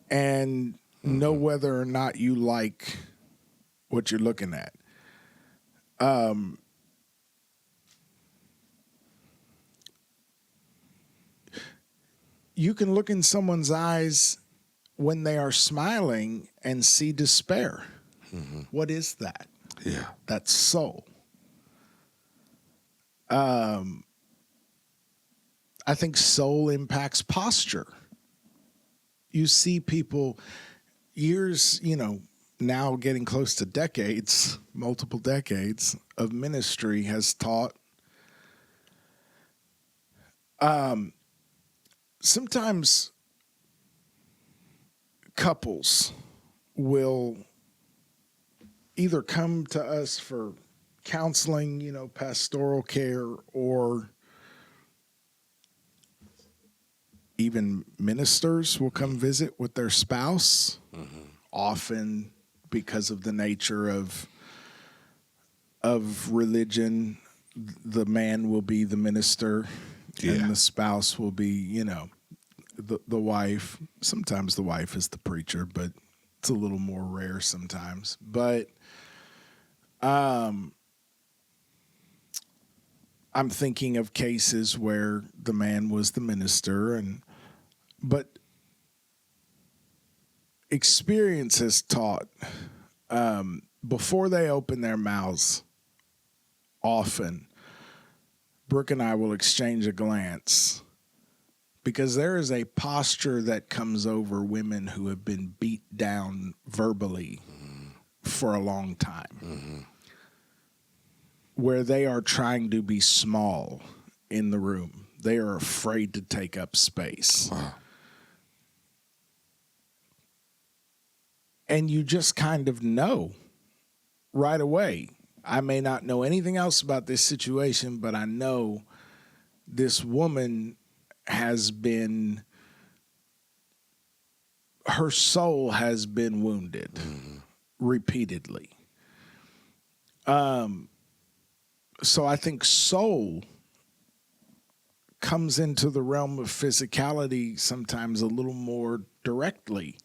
and know whether or not you like what you're looking at. You can look in someone's eyes when they are smiling and see despair. Mm-hmm. What is that? Yeah. That's soul. I think soul impacts posture. You see people years, now getting close to decades, multiple decades of ministry has taught. Sometimes couples will either come to us for counseling, pastoral care, or even ministers will come visit with their spouse, often because of the nature of religion. The man will be the minister, and the spouse will be, the wife. Sometimes the wife is the preacher, but it's a little more rare sometimes. But I'm thinking of cases where the man was the minister, but experience has taught before they open their mouths, often Brooke and I will exchange a glance, because there is a posture that comes over women who have been beat down verbally for a long time, where they are trying to be small in the room. They are afraid to take up space. Wow. And you just kind of know right away. I may not know anything else about this situation, but I know this woman has been, her soul has been wounded repeatedly. So I think soul comes into the realm of physicality sometimes a little more directly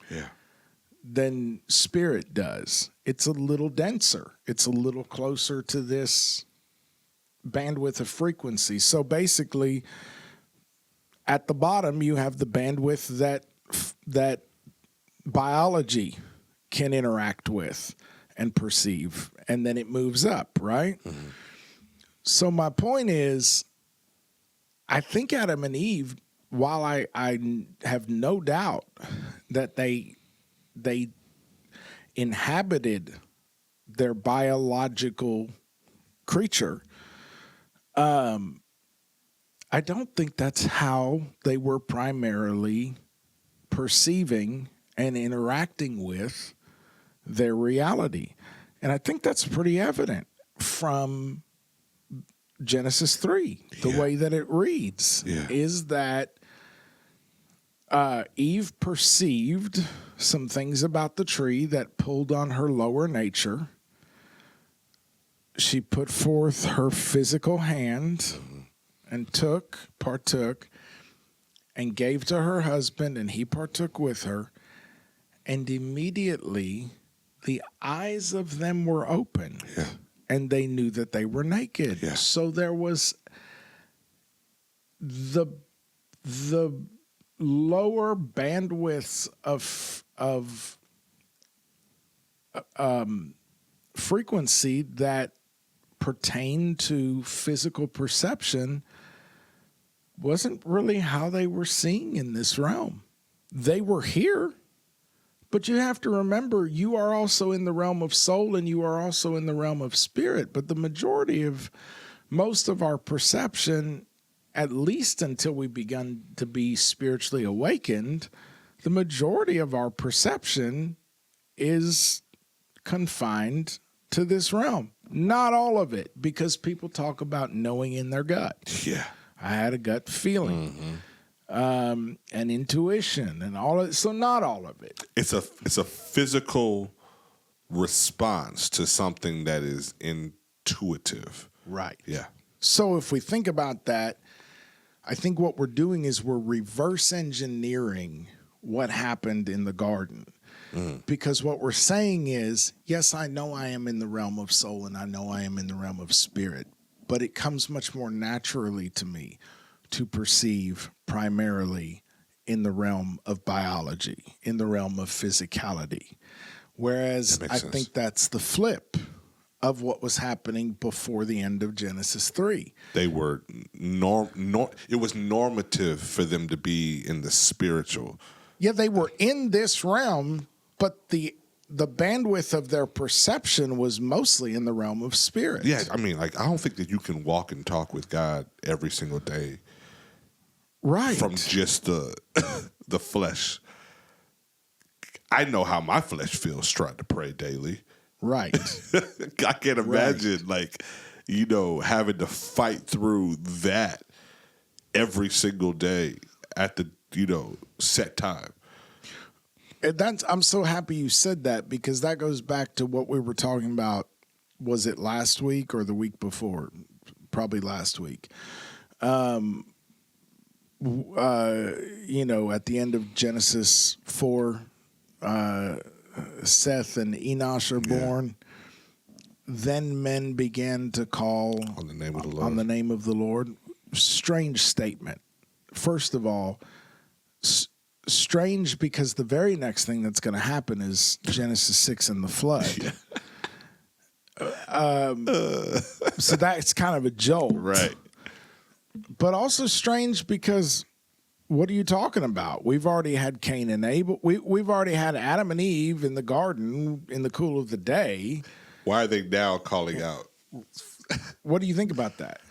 than spirit does. It's a little denser. It's a little closer to this bandwidth of frequency. So basically, at the bottom, you have the bandwidth that biology can interact with and perceive, and then it moves up, right? Mm-hmm. So my point is, I think Adam and Eve, while I have no doubt that they inhabited their biological creature, I don't think that's how they were primarily perceiving and interacting with their reality. And I think that's pretty evident from Genesis 3, the way that it reads, is that Eve perceived some things about the tree that pulled on her lower nature. She put forth her physical hand and partook, and gave to her husband, and he partook with her. And immediately the eyes of them were open, and they knew that they were naked. Yeah. So there was the lower bandwidths of frequency that pertain to physical perception wasn't really how they were seeing in this realm. They were here, but you have to remember, you are also in the realm of soul and you are also in the realm of spirit. But the majority of most of our perception, at least until we begun to be spiritually awakened, the majority of our perception is confined to this realm. Not all of it, because people talk about knowing in their gut. Yeah. I had a gut feeling, and intuition and all of it. So not all of it. It's a physical response to something that is intuitive. Right. Yeah. So if we think about that, I think what we're doing is we're reverse engineering what happened in the garden. Because what we're saying is, yes, I know I am in the realm of soul and I know I am in the realm of spirit, but it comes much more naturally to me to perceive primarily in the realm of biology, in the realm of physicality. Whereas I think that's the flip of what was happening before the end of Genesis 3. They were it was normative for them to be in the spiritual. Yeah, they were in this realm, but the bandwidth of their perception was mostly in the realm of spirit. Yeah, I mean, like, I don't think that you can walk and talk with God every single day. Right. From just the flesh. I know how my flesh feels trying to pray daily. Right. I can't imagine, like, having to fight through that every single day at the, set time. I'm so happy you said that, because that goes back to what we were talking about. Was it last week or the week before? Probably last week. At the end of Genesis 4, Seth and Enosh are born. then men began to call On the name of the Lord. on the name of the Lord. Strange statement. First of all, strange because the very next thing that's going to happen is Genesis 6 and the flood. So that's kind of a jolt. Right. But also strange because what are you talking about? We've already had Cain and Abel. We've already had Adam and Eve in the garden in the cool of the day. Why are they now calling out? What do you think about that?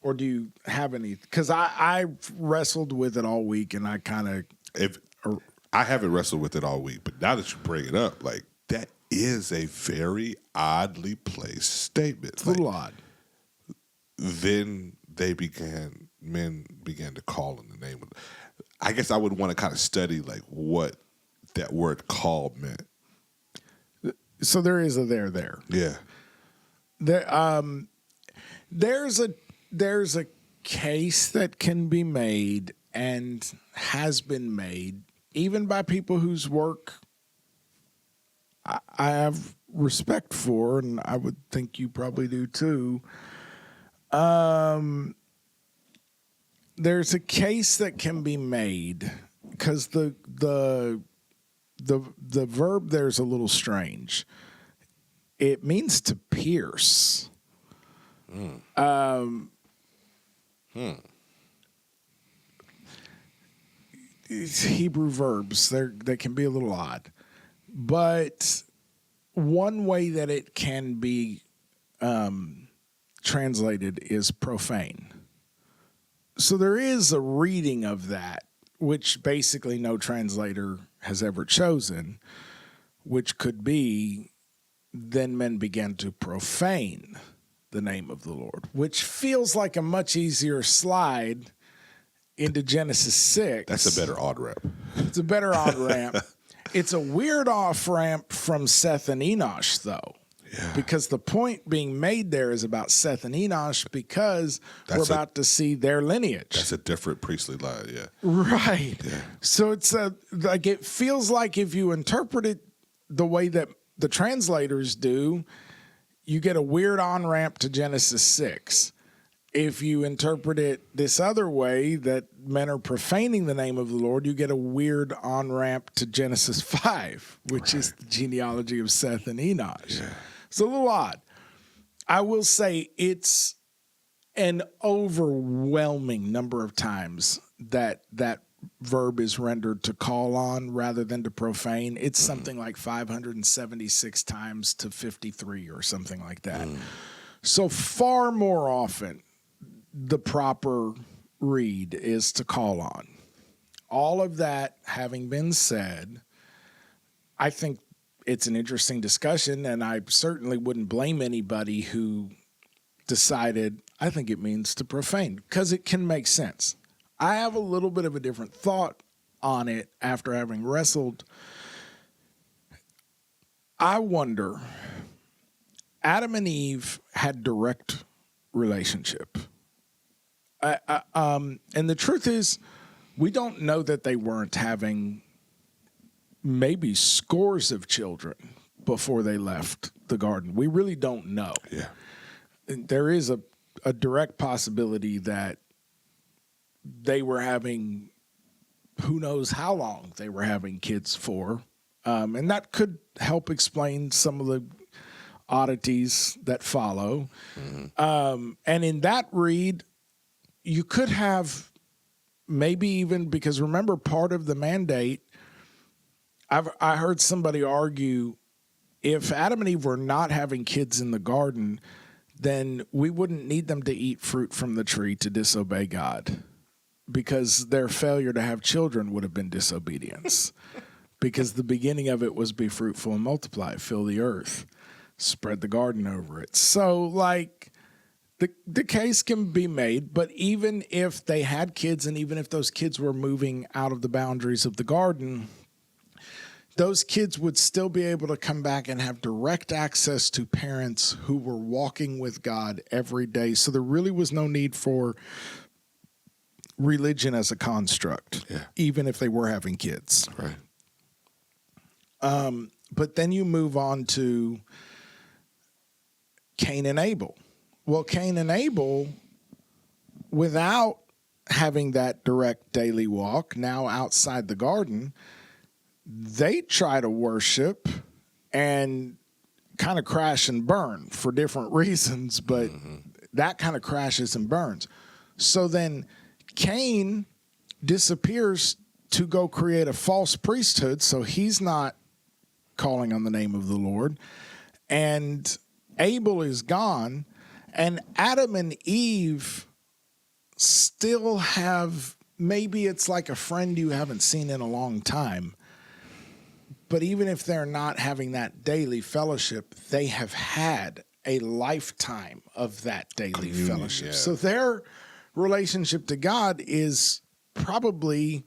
Or do you have any? Because I wrestled with it all week, and I kind of... I haven't wrestled with it all week, but now that you bring it up, like, that is a very oddly placed statement. It's a little odd. Then men began to call in the name of... I guess I would want to kind of study, like, what that word call meant. So there is a there. Yeah. There's a case that can be made and has been made, even by people whose work I have respect for, and I would think you probably do too. There's a case that can be made because the verb there's a little strange. It means to pierce. Hebrew verbs, they can be a little odd. But one way that it can be translated is profane. So there is a reading of that, which basically no translator has ever chosen, which could be, then men began to profane the name of the Lord, which feels like a much easier slide into Genesis 6. That's a better odd ramp. It's a better odd ramp. It's a weird off ramp from Seth and Enosh, though. Yeah. Because the point being made there is about Seth and Enosh because we're about to see their lineage. That's a different priestly line, yeah. Right. Yeah. So it's like it feels like if you interpret it the way that the translators do, you get a weird on-ramp to Genesis 6. If you interpret it this other way, that men are profaning the name of the Lord, you get a weird on-ramp to Genesis 5, which is the genealogy of Seth and Enosh. Yeah. It's a little odd. I will say it's an overwhelming number of times that verb is rendered to call on rather than to profane. It's something like 576 times to 53 or something like that. So far more often, the proper read is to call on. All of that having been said, I think it's an interesting discussion, and I certainly wouldn't blame anybody who decided, I think it means to profane, because it can make sense. I have a little bit of a different thought on it after having wrestled. I wonder, Adam and Eve had direct relationship. And the truth is, we don't know that they weren't having maybe scores of children before they left the garden. We really don't know. Yeah. There is a direct possibility that they were having, who knows how long they were having kids for. And that could help explain some of the oddities that follow. Mm-hmm. And in that read, you could have maybe even, because remember, part of the mandate, I heard somebody argue, if Adam and Eve were not having kids in the garden, then we wouldn't need them to eat fruit from the tree to disobey God, because their failure to have children would have been disobedience. Because the beginning of it was be fruitful and multiply, fill the earth, spread the garden over it. So, like, the case can be made, but even if they had kids and even if those kids were moving out of the boundaries of the garden, those kids would still be able to come back and have direct access to parents who were walking with God every day. So there really was no need for religion as a construct, even if they were having kids. Right. But then you move on to Cain and Abel. Well, Cain and Abel, without having that direct daily walk, now outside the garden, they try to worship and kind of crash and burn for different reasons, but that kind of crashes and burns. So then Cain disappears to go create a false priesthood, so he's not calling on the name of the Lord. And Abel is gone, and Adam and Eve still have, maybe it's like a friend you haven't seen in a long time, but even if they're not having that daily fellowship, they have had a lifetime of that daily fellowship. Yeah. So their relationship to God is probably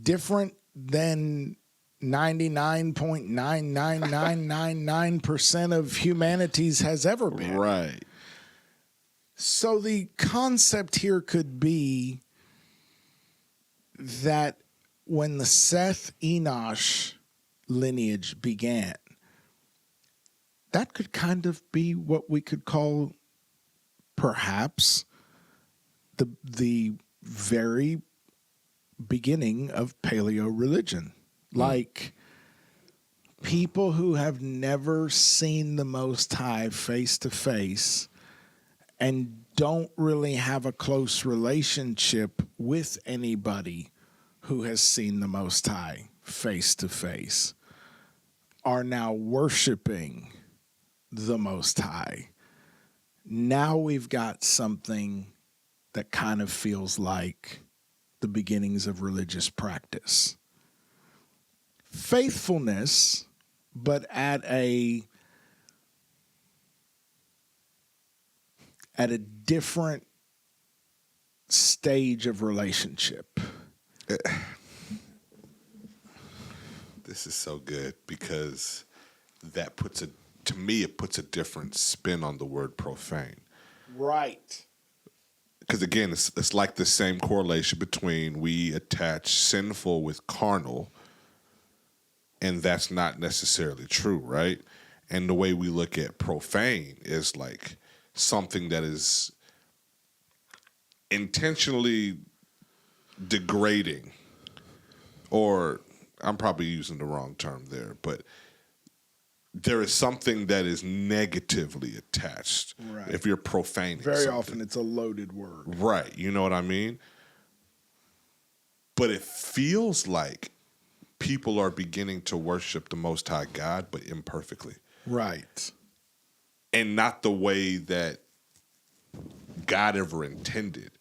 different than 99.99999% of humanity's has ever been. Right. So the concept here could be that when the Seth Enosh lineage began, that could kind of be what we could call perhaps the very beginning of paleo religion. Like people who have never seen the Most High face to face and don't really have a close relationship with anybody who has seen the Most High face to face are now worshiping the Most High. Now we've got something that kind of feels like the beginnings of religious practice. Faithfulness, but at a different stage of relationship. This is so good because that puts it puts a different spin on the word profane. Right. Because again, it's like the same correlation between we attach sinful with carnal, and that's not necessarily true, right? And the way we look at profane is like something that is intentionally degrading, or I'm probably using the wrong term there, but there is something that is negatively attached. Right. If you're profaning Very something. often it's a loaded word. Right. You know what I mean? But it feels like people are beginning to worship the Most High God, but imperfectly. Right. And not the way that God ever intended.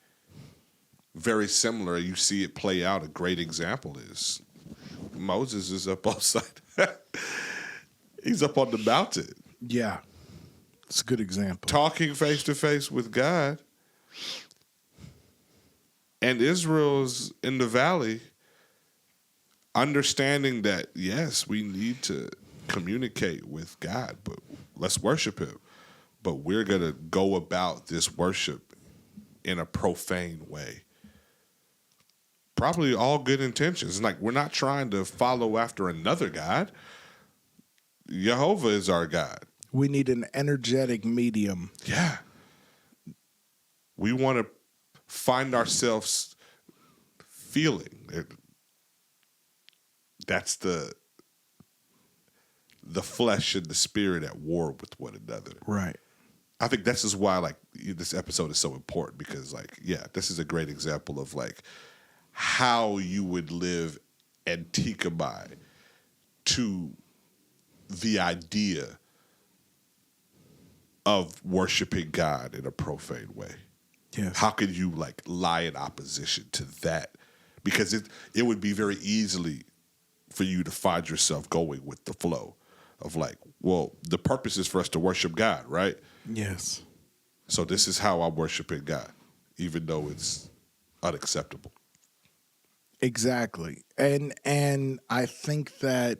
Very similar. You see it play out. A great example is Moses is up outside. He's up on the mountain. Yeah. It's a good example. Talking face to face with God. And Israel's in the valley, understanding that, yes, we need to communicate with God, but let's worship him. But we're going to go about this worship in a profane way. Probably all good intentions. Like, we're not trying to follow after another God. Jehovah is our God. We need an energetic medium. Yeah. We want to find ourselves feeling. That's the flesh and the spirit at war with one another. Right. I think this is why, like, this episode is so important because, like, yeah, this is a great example of, like, how you would live Antikemi to the idea of worshiping God in a profane way. Yes. How could you, like, lie in opposition to that? Because it would be very easily for you to find yourself going with the flow of, like, well, the purpose is for us to worship God, right? Yes. So this is how I'm worshiping God, even though it's unacceptable. Exactly. And I think that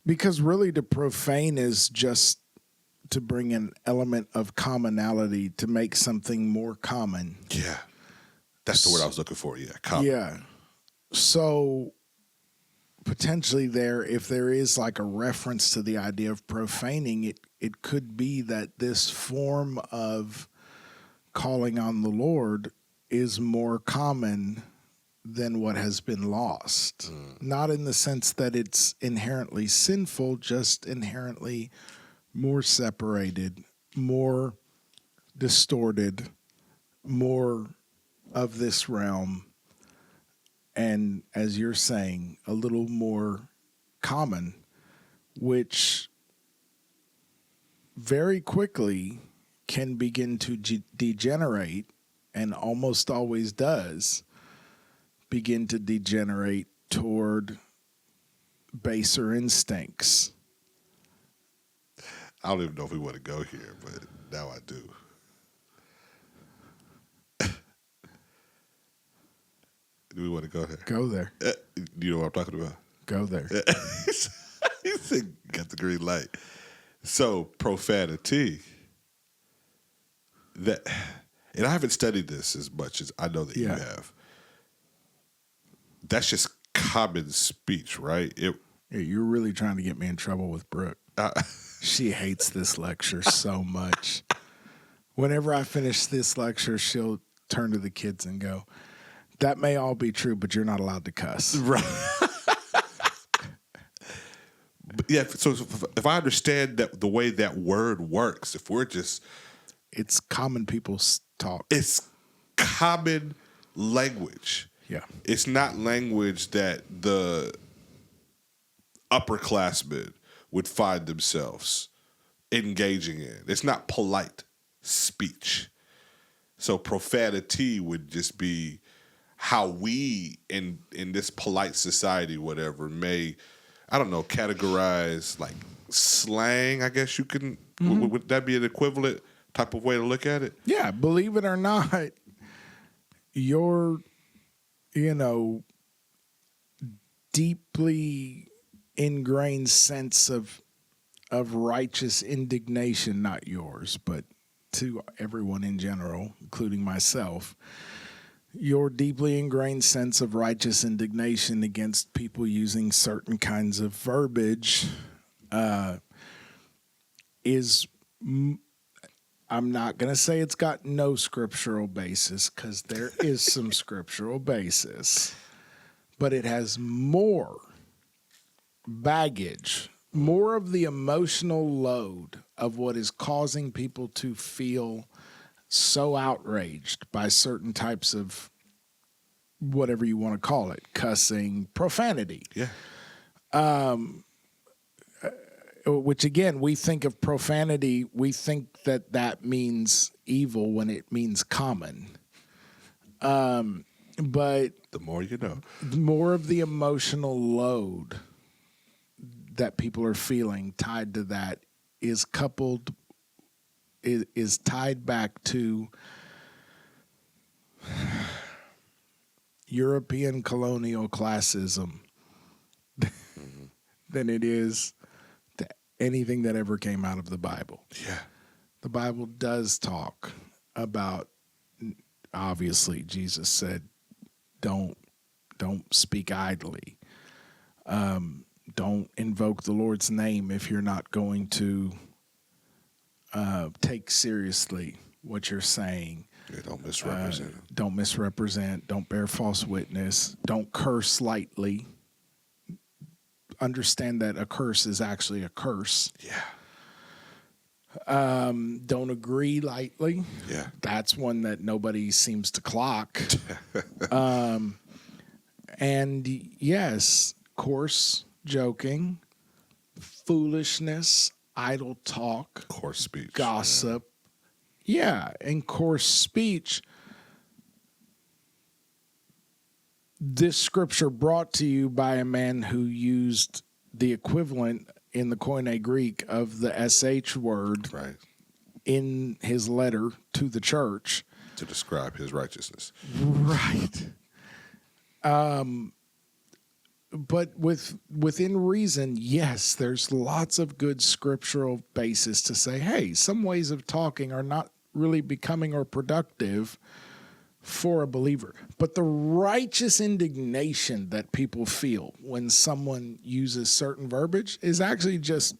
because really to profane is just to bring an element of commonality to make something more common. Yeah. That's the word I was looking for. Yeah. Common. Yeah. So potentially there, if there is like a reference to the idea of profaning, it could be that this form of calling on the Lord is more common than what has been lost. Not in the sense that it's inherently sinful, just inherently more separated, more distorted, more of this realm, and as you're saying, a little more common, which very quickly can begin to degenerate, and almost always does begin to degenerate toward baser instincts. I don't even know if we want to go here, but now I do. Do we want to go there? Go there. You know what I'm talking about? Go there. He said, got the green light. So, profanity. And I haven't studied this as much as I know that you have. That's just common speech, right? Yeah, you're really trying to get me in trouble with Brooke. She hates this lecture so much. Whenever I finish this lecture, she'll turn to the kids and go, "That may all be true, but you're not allowed to cuss." Right. Yeah, so if I understand that the way that word works, if we're just... It's common people's talk. It's common language. Yeah. It's not language that the upperclassmen would find themselves engaging in. It's not polite speech. So profanity would just be how we in this polite society, whatever, may, I don't know, categorize like slang, I guess you can, would that be an equivalent type of way to look at it? Yeah, believe it or not, your, deeply ingrained sense of righteous indignation, not yours, but to everyone in general, including myself, your deeply ingrained sense of righteous indignation against people using certain kinds of verbiage is, I'm not going to say it's got no scriptural basis, because there is some scriptural basis, but it has more baggage, more of the emotional load of what is causing people to feel so outraged by certain types of whatever you want to call it, cussing, profanity. Yeah. Which again, we think of profanity, we think that means evil when it means common. But The more you know. more of the emotional load that people are feeling tied to that is tied back to European colonial classism than it is to anything that ever came out of the Bible. Yeah. The Bible does talk about, obviously, Jesus said, don't speak idly. Don't invoke the Lord's name if you're not going to take seriously what you're saying. Yeah, don't misrepresent it. Don't misrepresent. Don't bear false witness. Don't curse lightly. Understand that a curse is actually a curse. Yeah. Don't agree lightly. Yeah. That's one that nobody seems to clock. And yes, coarse joking, foolishness, idle talk, Coarse speech. gossip. Yeah, and coarse speech. This scripture brought to you by a man who used the equivalent in the Koine Greek of the SH word Right. in his letter to the church. To describe his righteousness. Right. But within reason, yes, there's lots of good scriptural basis to say, hey, some ways of talking are not really becoming or productive for a believer. But the righteous indignation that people feel when someone uses certain verbiage is actually just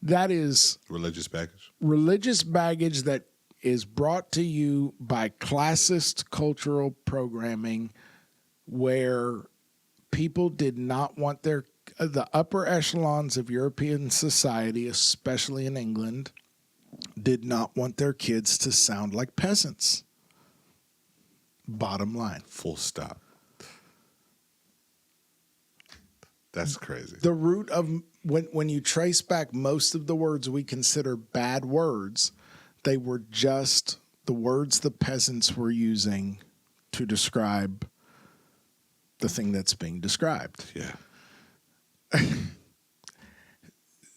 That is Religious baggage. religious baggage that is brought to you by classist cultural programming where people did not want the upper echelons of European society, especially in England, did not want their kids to sound like peasants. Bottom line. Full stop. That's crazy. The root of when you trace back most of the words we consider bad words, they were just the words the peasants were using to describe the thing that's being described. Yeah.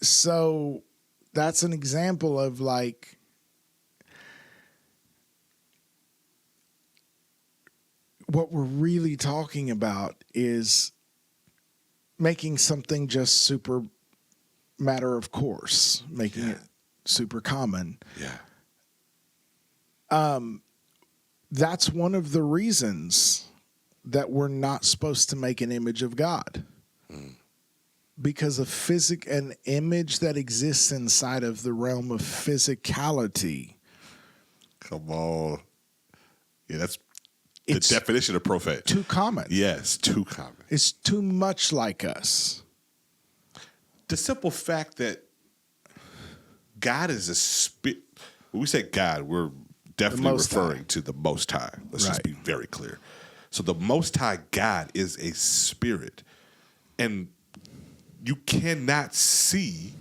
So that's an example of like what we're really talking about is making something just super matter of course, making it super common. Yeah. That's one of the reasons that we're not supposed to make an image of God. Because an image that exists inside of the realm of physicality. Come on. Yeah, that's the definition of profane. Too common. Yes, too common. It's too much like us. The simple fact that God is a spirit. When we say God, we're definitely referring to the Most High. Let's just be very clear. So the Most High God is a spirit. And you cannot see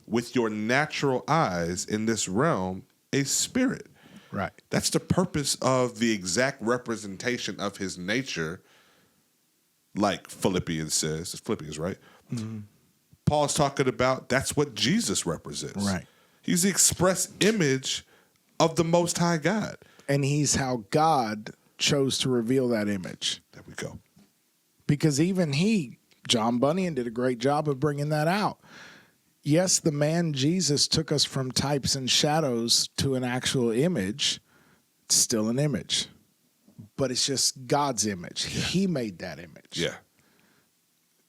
with your natural eyes in this realm a spirit. Right. That's the purpose of the exact representation of his nature, like Philippians says. It's Philippians, right? Mm-hmm. Paul's talking about that's what Jesus represents. Right. He's the express image of the Most High God. And he's how God chose to reveal that image. There we go. Because even John Bunyan did a great job of bringing that out. Yes, the man Jesus took us from types and shadows to an actual image. It's still an image. But it's just God's image. Yeah. He made that image. Yeah.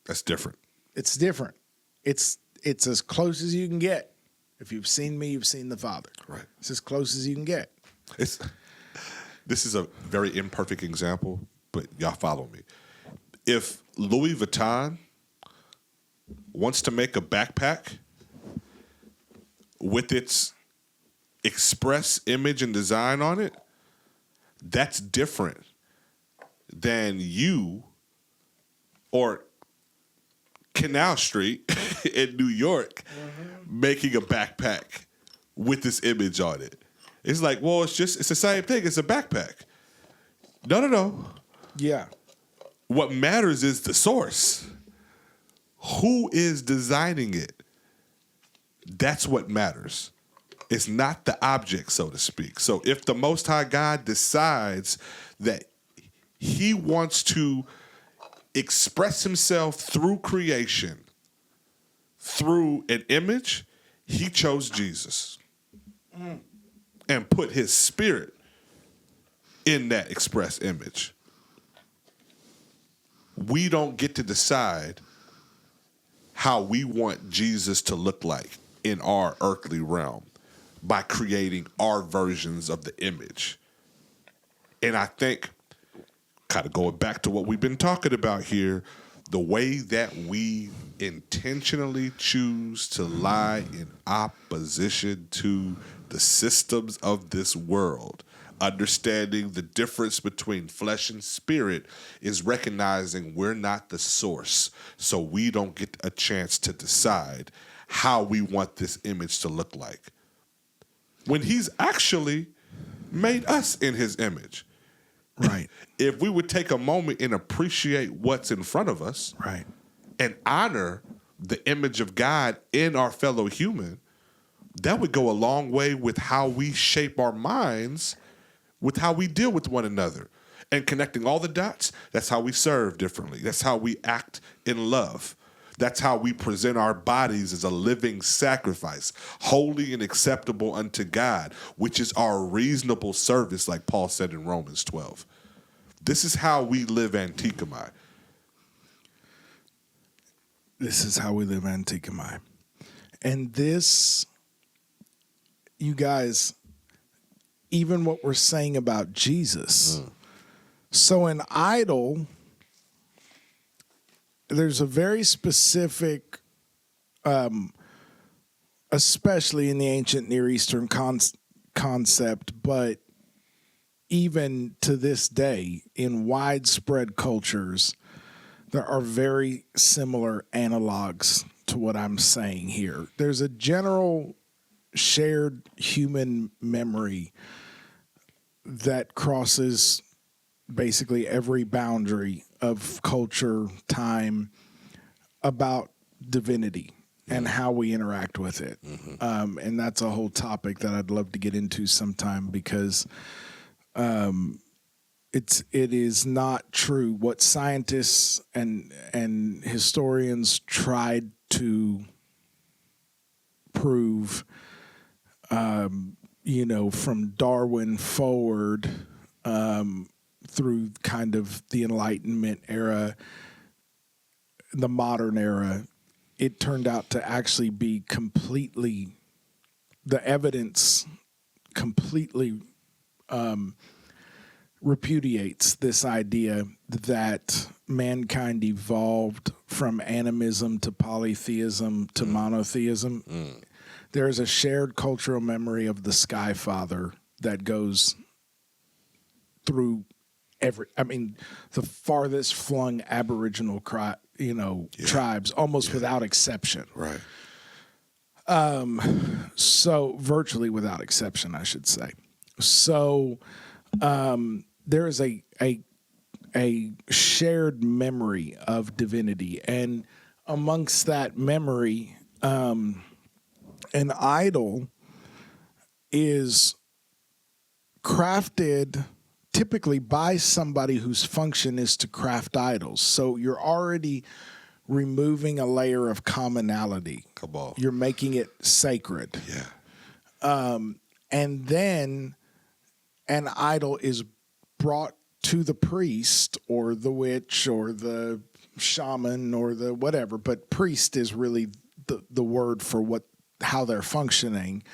That's different. It's different. It's as close as you can get. If you've seen me, you've seen the Father. Right. It's as close as you can get. This is a very imperfect example, but y'all follow me. If Louis Vuitton wants to make a backpack with its express image and design on it, that's different than you or Canal Street in New York making a backpack with this image on it. It's like, well, it's the same thing. It's a backpack. No. Yeah. What matters is the source. Who is designing it? That's what matters. It's not the object, so to speak. So if the Most High God decides that he wants to express himself through creation, through an image, he chose Jesus and put his spirit in that express image. We don't get to decide how we want Jesus to look like in our earthly realm by creating our versions of the image. And I think, kind of going back to what we've been talking about here, the way that we intentionally choose to lie in opposition to the systems of this world, understanding the difference between flesh and spirit, is recognizing we're not the source, so we don't get a chance to decide how we want this image to look like. When he's actually made us in his image. Right. If we would take a moment and appreciate what's in front of us, right, and honor the image of God in our fellow human, that would go a long way with how we shape our minds, with how we deal with one another. And connecting all the dots, that's how we serve differently. That's how we act in love. That's how we present our bodies as a living sacrifice, holy and acceptable unto God, which is our reasonable service, like Paul said in Romans 12. This is how we live Antikemi. This is how we live Antikemi. And this, you guys, even what we're saying about Jesus. So an idol, there's a very specific, especially in the ancient Near Eastern concept, but even to this day, in widespread cultures, there are very similar analogs to what I'm saying here. There's a general shared human memory that crosses basically every boundary of culture, time, about divinity and how we interact with it. And that's a whole topic that I'd love to get into sometime, because it is not true. What scientists and historians tried to prove, from Darwin forward, through kind of the Enlightenment era, the modern era, it turned out to actually be the evidence completely repudiates this idea that mankind evolved from animism to polytheism to monotheism. There is a shared cultural memory of the Sky Father that goes through the farthest flung Aboriginal tribes, almost without exception. Right. So virtually without exception, I should say. So there is a shared memory of divinity, and amongst that memory, an idol is crafted typically by somebody whose function is to craft idols. So you're already removing a layer of commonality. Come on. You're making it sacred. Yeah. And then an idol is brought to the priest or the witch or the shaman or the whatever, but priest is really the word for how they're functioning.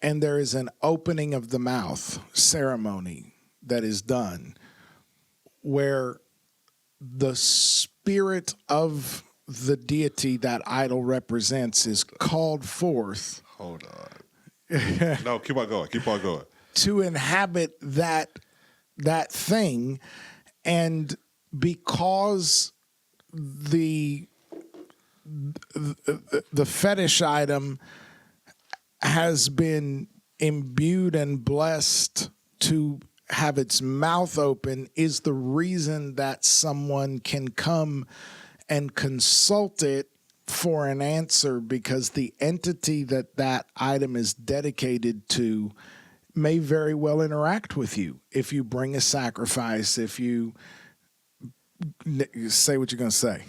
And there is an opening of the mouth ceremony that is done where the spirit of the deity that idol represents is called forth. Hold on. No, keep on going. Keep on going. To inhabit that thing, and because the fetish item has been imbued and blessed to have its mouth open, is the reason that someone can come and consult it for an answer, because the entity that item is dedicated to may very well interact with you. If you bring a sacrifice, if you say what you're going to say.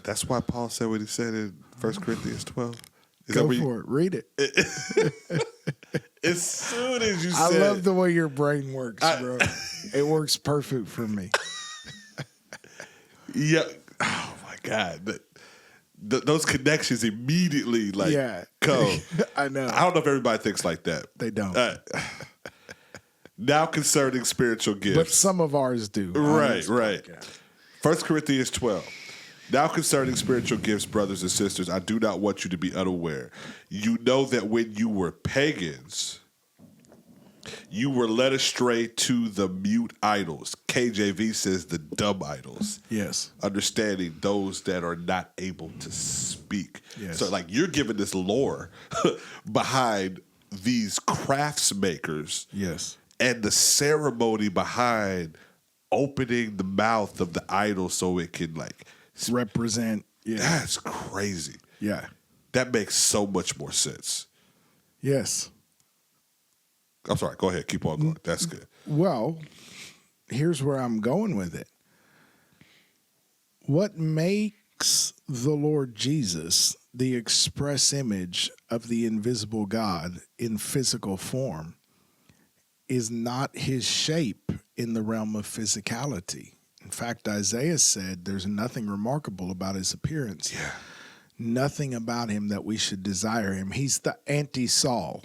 That's why Paul said what he said in 1 Corinthians 12. Go for it. Read it. As soon as you I said... love the way your brain works, bro. It works perfect for me. Yeah. Oh, my God. Those connections immediately come. I know. I don't know if everybody thinks like that. They don't. Now concerning spiritual gifts. But some of ours do. Right. 1 Corinthians 12. Now concerning spiritual gifts, brothers and sisters, I do not want you to be unaware. You know that when you were pagans, you were led astray to the mute idols. KJV says the dumb idols. Yes. Understanding those that are not able to speak. Yes. So you're giving this lore behind these crafts makers. Yes. And the ceremony behind opening the mouth of the idol so it can represent. Yeah. That's crazy. Yeah. That makes so much more sense. Yes. I'm sorry. Go ahead. Keep on going. That's good. Well, here's where I'm going with it. What makes the Lord Jesus the express image of the invisible God in physical form is not his shape in the realm of physicality. In fact, Isaiah said there's nothing remarkable about his appearance. Yeah. nothing about him that we should desire him. He's the anti-Saul.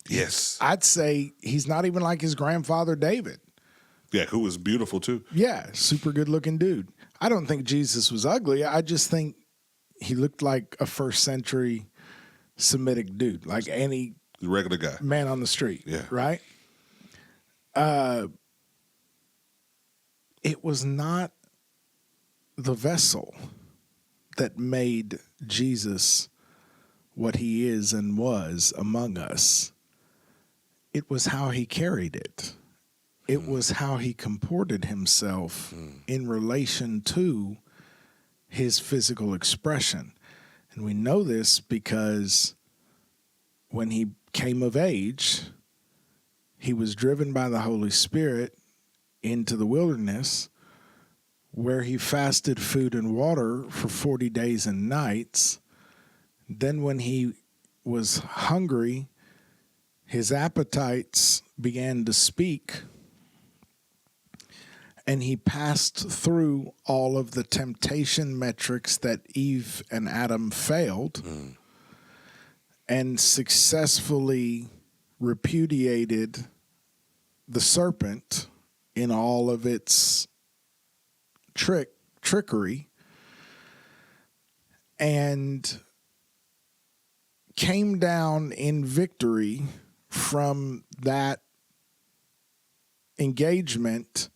Yes. I'd say he's not even like his grandfather David. Yeah, who was beautiful too. Yeah, super good looking dude. I don't think Jesus was ugly. I just think he looked like a first century Semitic dude, like any The regular guy. man on the street. Yeah. Right? It was not the vessel that made Jesus what he is and was among us. It was how he carried it. It was how he comported himself in relation to his physical expression. And we know this because when he came of age, he was driven by the Holy Spirit into the wilderness, where he fasted food and water for 40 days and nights. Then when he was hungry, his appetites began to speak, and he passed through all of the temptation metrics that Eve and Adam failed and successfully repudiated the serpent in all of its trickery, and came down in victory from that engagement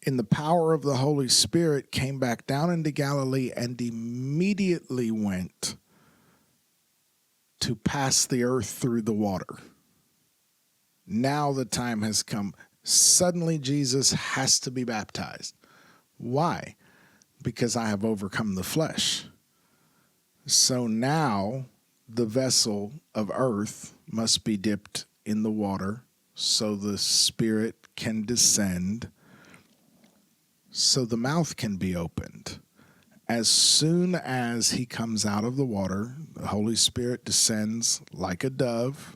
in the power of the Holy Spirit, came back down into Galilee and immediately went to pass the earth through the water. Now the time has come. Suddenly Jesus has to be baptized. Why? Because I have overcome the flesh. So now the vessel of earth must be dipped in the water so the Spirit can descend, so the mouth can be opened. As soon as he comes out of the water, the Holy Spirit descends like a dove.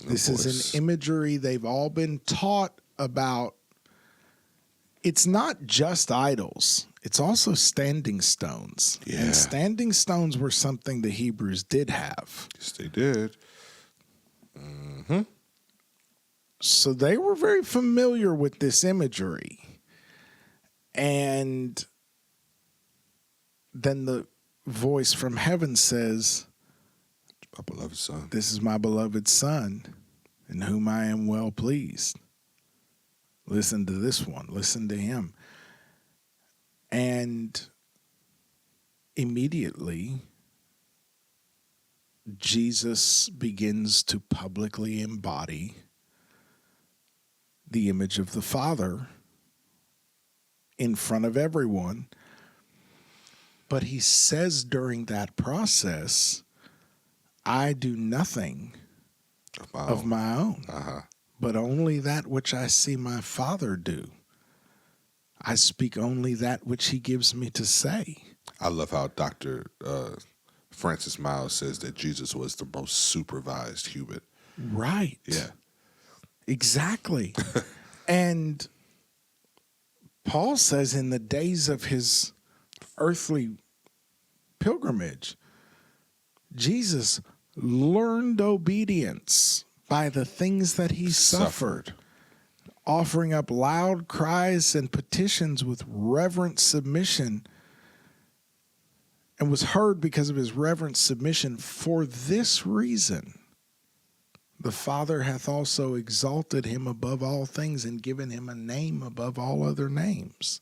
This is an imagery they've all been taught about. It's not just idols. It's also standing stones. Yeah. And standing stones were something the Hebrews did have. Yes, they did. So they were very familiar with this imagery. And then the voice from heaven says, My beloved son. "This is my beloved son, in whom I am well pleased." Listen to this one. Listen to him. And immediately, Jesus begins to publicly embody the image of the Father in front of everyone. But he says during that process, I do nothing of my own, but only that which I see my Father do. I speak only that which he gives me to say. I love how Dr. Francis Miles says that Jesus was the most supervised human. Right. Yeah. Exactly. And Paul says in the days of his earthly pilgrimage, Jesus learned obedience by the things that he suffered, offering up loud cries and petitions with reverent submission, and was heard because of his reverent submission. For this reason, the Father hath also exalted him above all things and given him a name above all other names.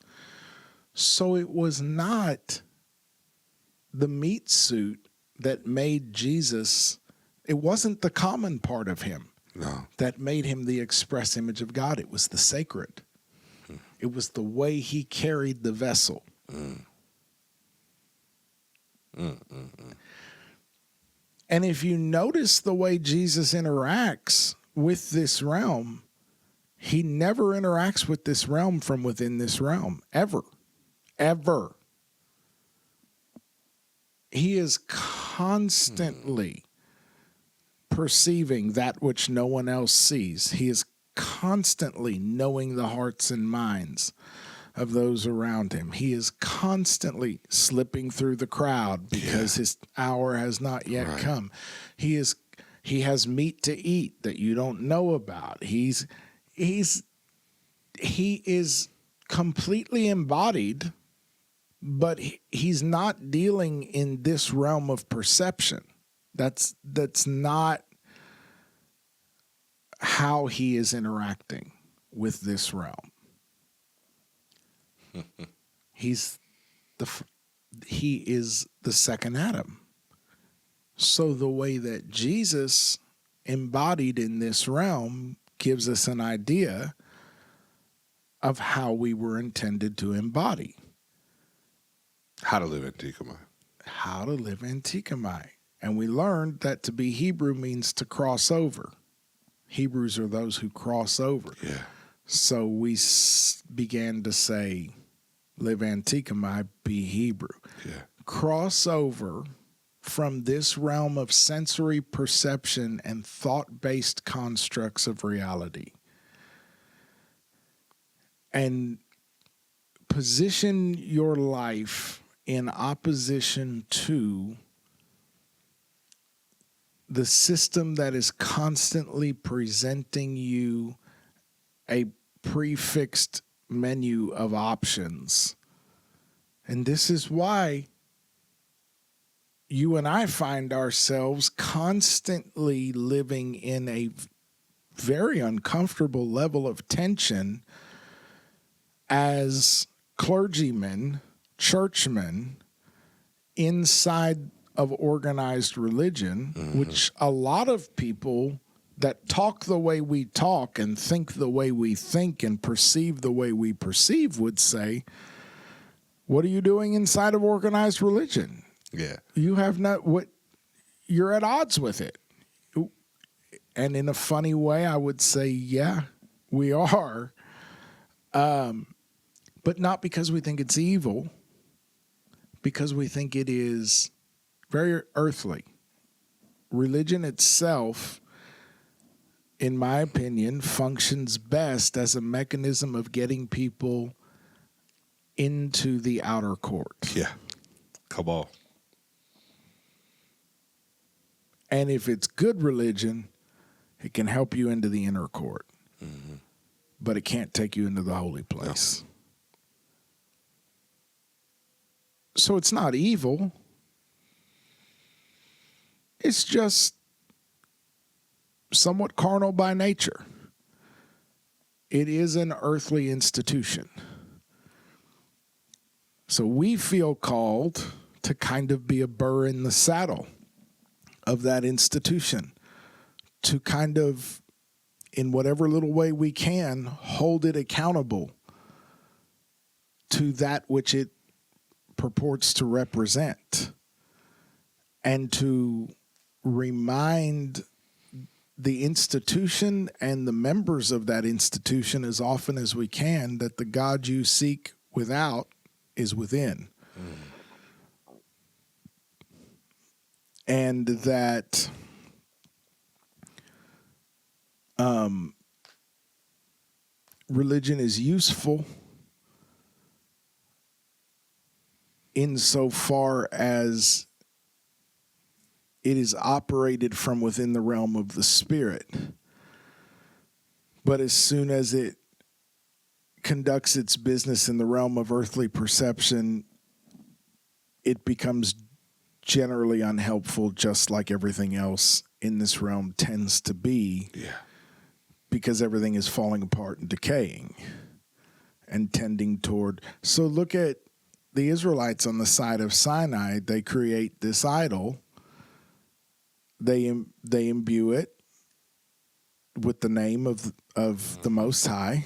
So it was not the meat suit that made Jesus, it wasn't the common part of him that made him the express image of God. It was the sacred. It was the way he carried the vessel. And if you notice the way Jesus interacts with this realm, he never interacts with this realm from within this realm, ever. Ever. He is constantly perceiving that which no one else sees. He is constantly knowing the hearts and minds of those around him. He is constantly slipping through the crowd because his hour has not yet come. He has meat to eat that you don't know about. He is completely embodied, but he's not dealing in this realm of perception. That's not how he is interacting with this realm. He is the second Adam. So the way that Jesus embodied in this realm gives us an idea of how we were intended to embody. How to live Antikemi. How to live Antikemi. And we learned that to be Hebrew means to cross over. Hebrews are those who cross over. Yeah. So we began to say, live Antikemi, be Hebrew. Yeah. Cross over from this realm of sensory perception and thought-based constructs of reality. And position your life in opposition to the system that is constantly presenting you a prefixed menu of options. And this is why you and I find ourselves constantly living in a very uncomfortable level of tension as clergymen, churchmen, inside of organized religion, which a lot of people that talk the way we talk and think the way we think and perceive the way we perceive would say, what are you doing inside of organized religion? Yeah. You have not what you're at odds with it. And in a funny way, I would say, yeah, we are. But not because we think it's evil, because we think it is very earthly. Religion itself, in my opinion, functions best as a mechanism of getting people into the outer court. Yeah. Come on. And if it's good religion, it can help you into the inner court. Mm-hmm. But it can't take you into the holy place. No. So it's not evil. It's just somewhat carnal by nature. It is an earthly institution. So we feel called to kind of be a burr in the saddle of that institution, to kind of, in whatever little way we can, hold it accountable to that which it purports to represent, and to remind the institution and the members of that institution as often as we can that the God you seek without is within. And that religion is useful insofar as it is operated from within the realm of the spirit. But as soon as it conducts its business in the realm of earthly perception, it becomes generally unhelpful, just like everything else in this realm tends to be. Yeah. Because everything is falling apart and decaying and tending toward. So look at the Israelites on the side of Sinai. They create this idol. They imbue it with the name of the Most High.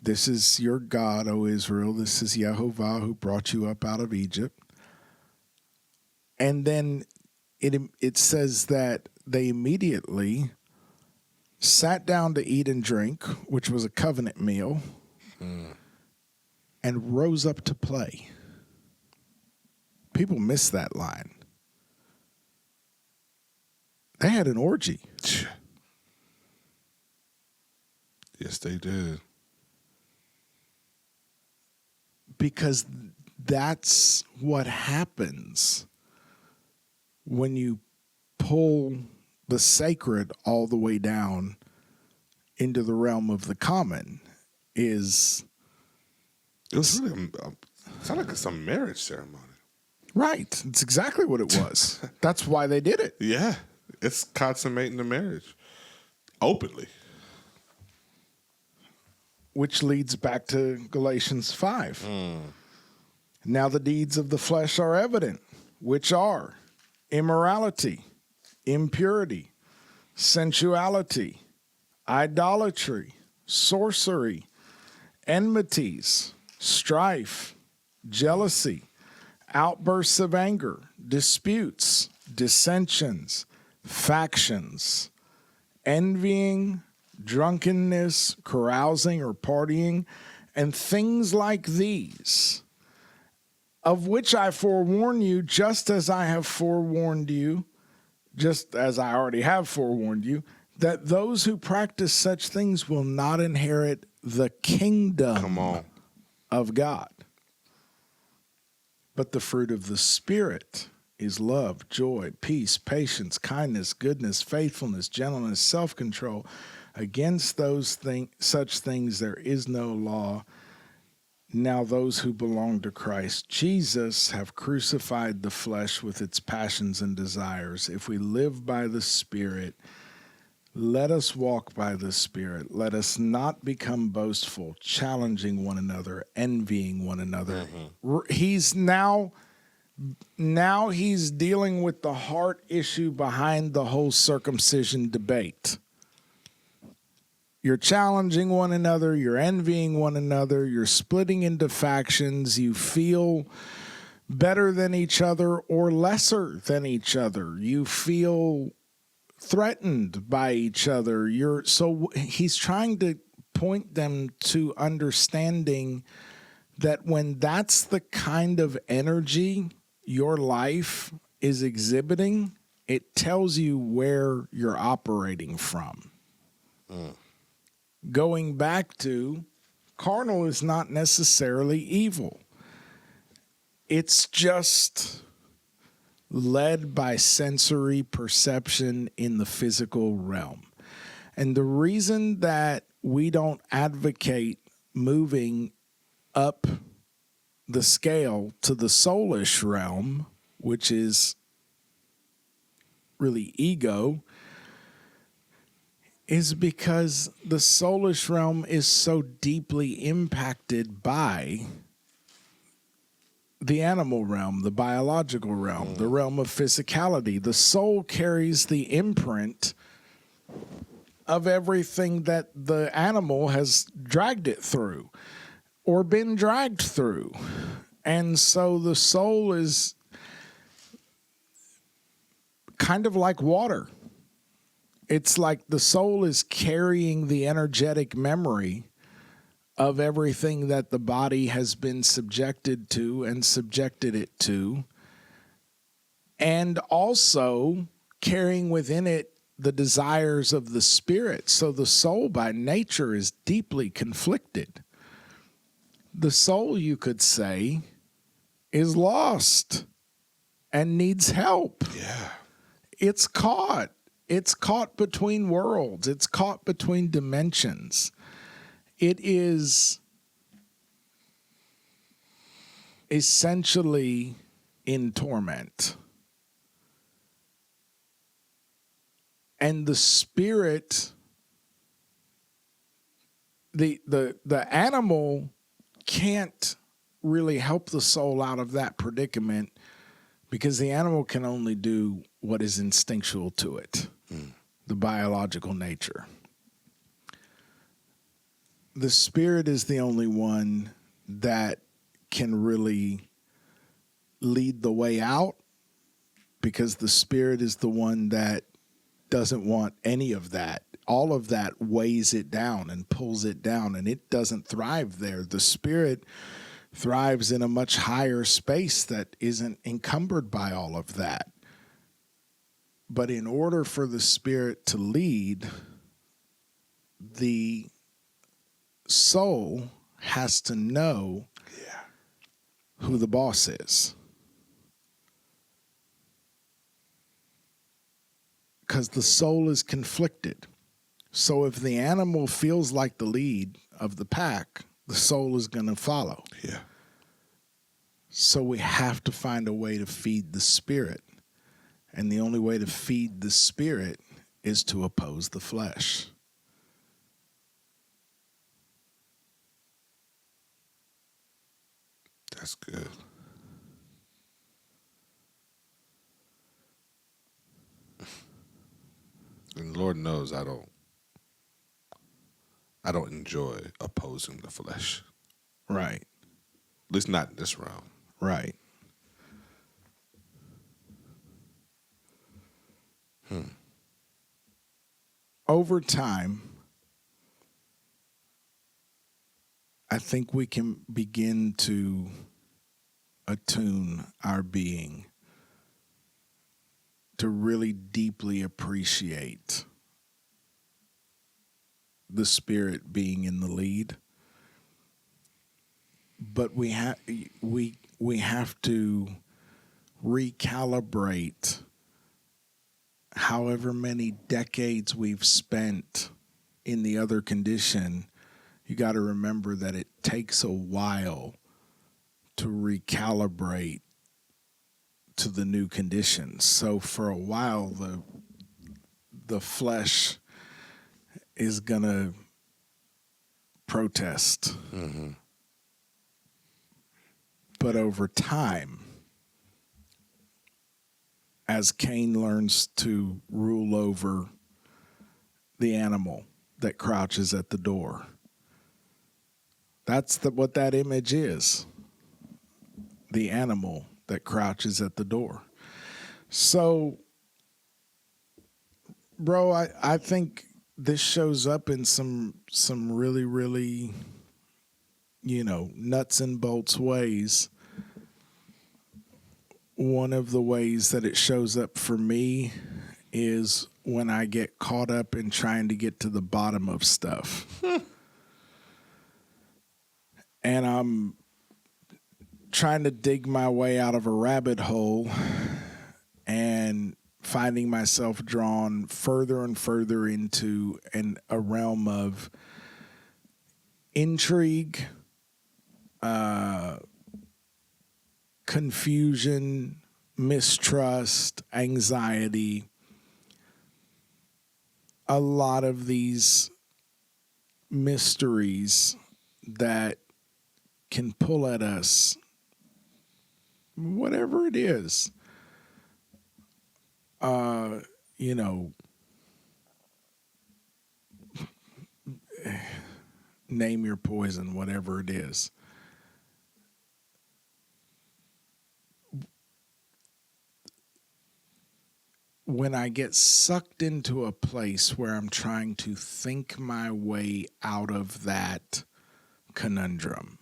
This is your God, O Israel. This is Yehovah who brought you up out of Egypt. And then it says that they immediately sat down to eat and drink, which was a covenant meal, and rose up to play. People miss that line. They had an orgy. Yes, they did. because that's what happens when you pull the sacred all the way down into the realm of the common. It was really sounded like some marriage ceremony. Right. It's exactly what it was. That's why they did it. Yeah. It's consummating the marriage openly. Which leads back to Galatians 5. Now the deeds of the flesh are evident, which are immorality, impurity, sensuality, idolatry, sorcery, enmities, strife, jealousy, outbursts of anger, disputes, dissensions, factions, envying, drunkenness, carousing or partying, and things like these, of which I forewarn you, just as I have forewarned you, just as I already have forewarned you, that those who practice such things will not inherit the kingdom of God. But the fruit of the Spirit is love, joy, peace, patience, kindness, goodness, faithfulness, gentleness, self-control. Against such things there is no law. Now those who belong to Christ Jesus have crucified the flesh with its passions and desires. If we live by the Spirit, let us walk by the Spirit. Let us not become boastful, challenging one another, envying one another. He's now he's dealing with the heart issue behind the whole circumcision debate. You're challenging one another, you're envying one another, you're splitting into factions, you feel better than each other or lesser than each other. You feel threatened by each other. So he's trying to point them to understanding that when that's the kind of energy your life is exhibiting, it tells you where you're operating from. Going back to carnal is not necessarily evil. It's just led by sensory perception in the physical realm. And the reason that we don't advocate moving up the scale to the soulish realm, which is really ego, is because the soulish realm is so deeply impacted by the animal realm, the biological realm, the realm of physicality. The soul carries the imprint of everything that the animal has dragged it through or been dragged through. And so the soul is kind of like water. It's like the soul is carrying the energetic memory of everything that the body has been subjected to and subjected it to, and also carrying within it the desires of the spirit. So the soul by nature is deeply conflicted. The soul, you could say, is lost and needs help. Yeah. It's caught. It's caught between worlds. It's caught between dimensions. It is essentially in torment. And the spirit, the animal can't really help the soul out of that predicament because the animal can only do what is instinctual to it, the biological nature. The spirit is the only one that can really lead the way out, because the spirit is the one that doesn't want any of that. All of that weighs it down and pulls it down, and it doesn't thrive there. The spirit thrives in a much higher space that isn't encumbered by all of that. But in order for the spirit to lead, the soul has to know who the boss is. Because the soul is conflicted. So if the animal feels like the lead of the pack, the soul is going to follow. Yeah. So we have to find a way to feed the spirit. And the only way to feed the spirit is to oppose the flesh. That's good. And Lord knows I don't enjoy opposing the flesh. Right. At least not in this round. Right. Over time, I think we can begin to attune our being to really deeply appreciate the spirit being in the lead. But we have to recalibrate however many decades we've spent in the other condition. You got to remember that it takes a while to recalibrate to the new conditions. So for a while, the flesh is going to protest. Mm-hmm. But over time, as Cain learns to rule over the animal that crouches at the door, that's what that image is. The animal that crouches at the door. So, bro, I think this shows up in some really, really, nuts and bolts ways. One of the ways that it shows up for me is when I get caught up in trying to get to the bottom of stuff. And I'm trying to dig my way out of a rabbit hole and finding myself drawn further and further into a realm of intrigue, confusion, mistrust, anxiety. A lot of these mysteries that can pull at us, whatever it is. Name your poison, whatever it is. When I get sucked into a place where I'm trying to think my way out of that conundrum,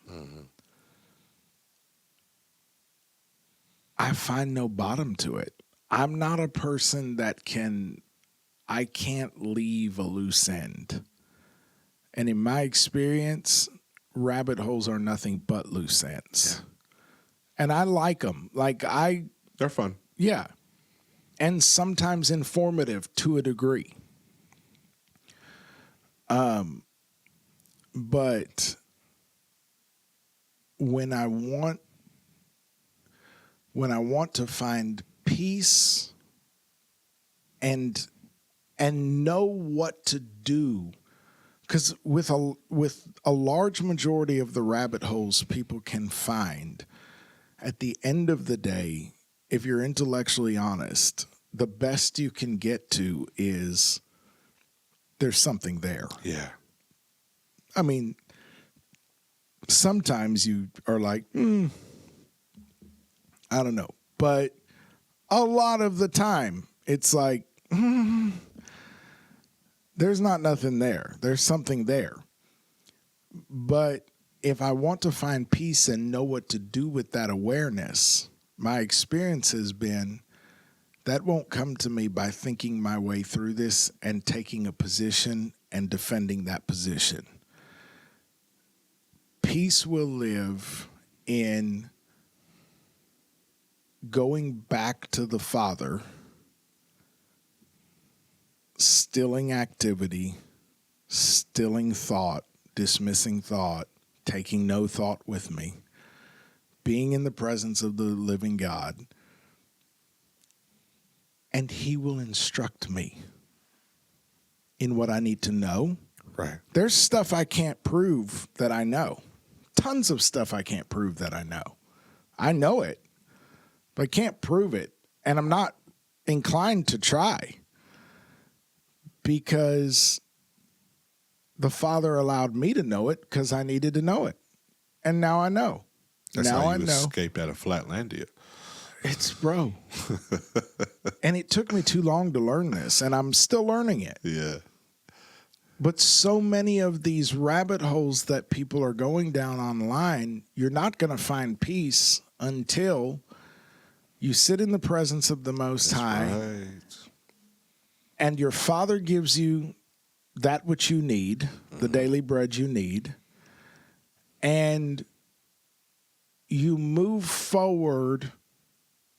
I find no bottom to it. I'm not a person that I can't leave a loose end. And in my experience, rabbit holes are nothing but loose ends. Yeah. And I like them. They're fun. Yeah. And sometimes informative to a degree. But when I want to find peace and know what to do, because with a large majority of the rabbit holes people can find, at the end of the day, if you're intellectually honest, the best you can get to is there's something there. Yeah. I mean, sometimes you are like, I don't know. But a lot of the time, it's like, there's not nothing there. There's something there. But if I want to find peace and know what to do with that awareness, my experience has been that won't come to me by thinking my way through this and taking a position and defending that position. Peace will live in going back to the Father, stilling activity, stilling thought, dismissing thought, taking no thought with me, being in the presence of the living God, and he will instruct me in what I need to know. Right. There's stuff I can't prove that I know. Tons of stuff I can't prove that I know. I know it, but I can't prove it. And I'm not inclined to try because the Father allowed me to know it because I needed to know it. And now I know. That's now how I you know. escape out of Flatlandia. It's bro. And it took me too long to learn this, and I'm still learning it. Yeah. But so many of these rabbit holes that people are going down online, you're not going to find peace until you sit in the presence of the Most High. Right. And your Father gives you that which you need, the daily bread you need, and you move forward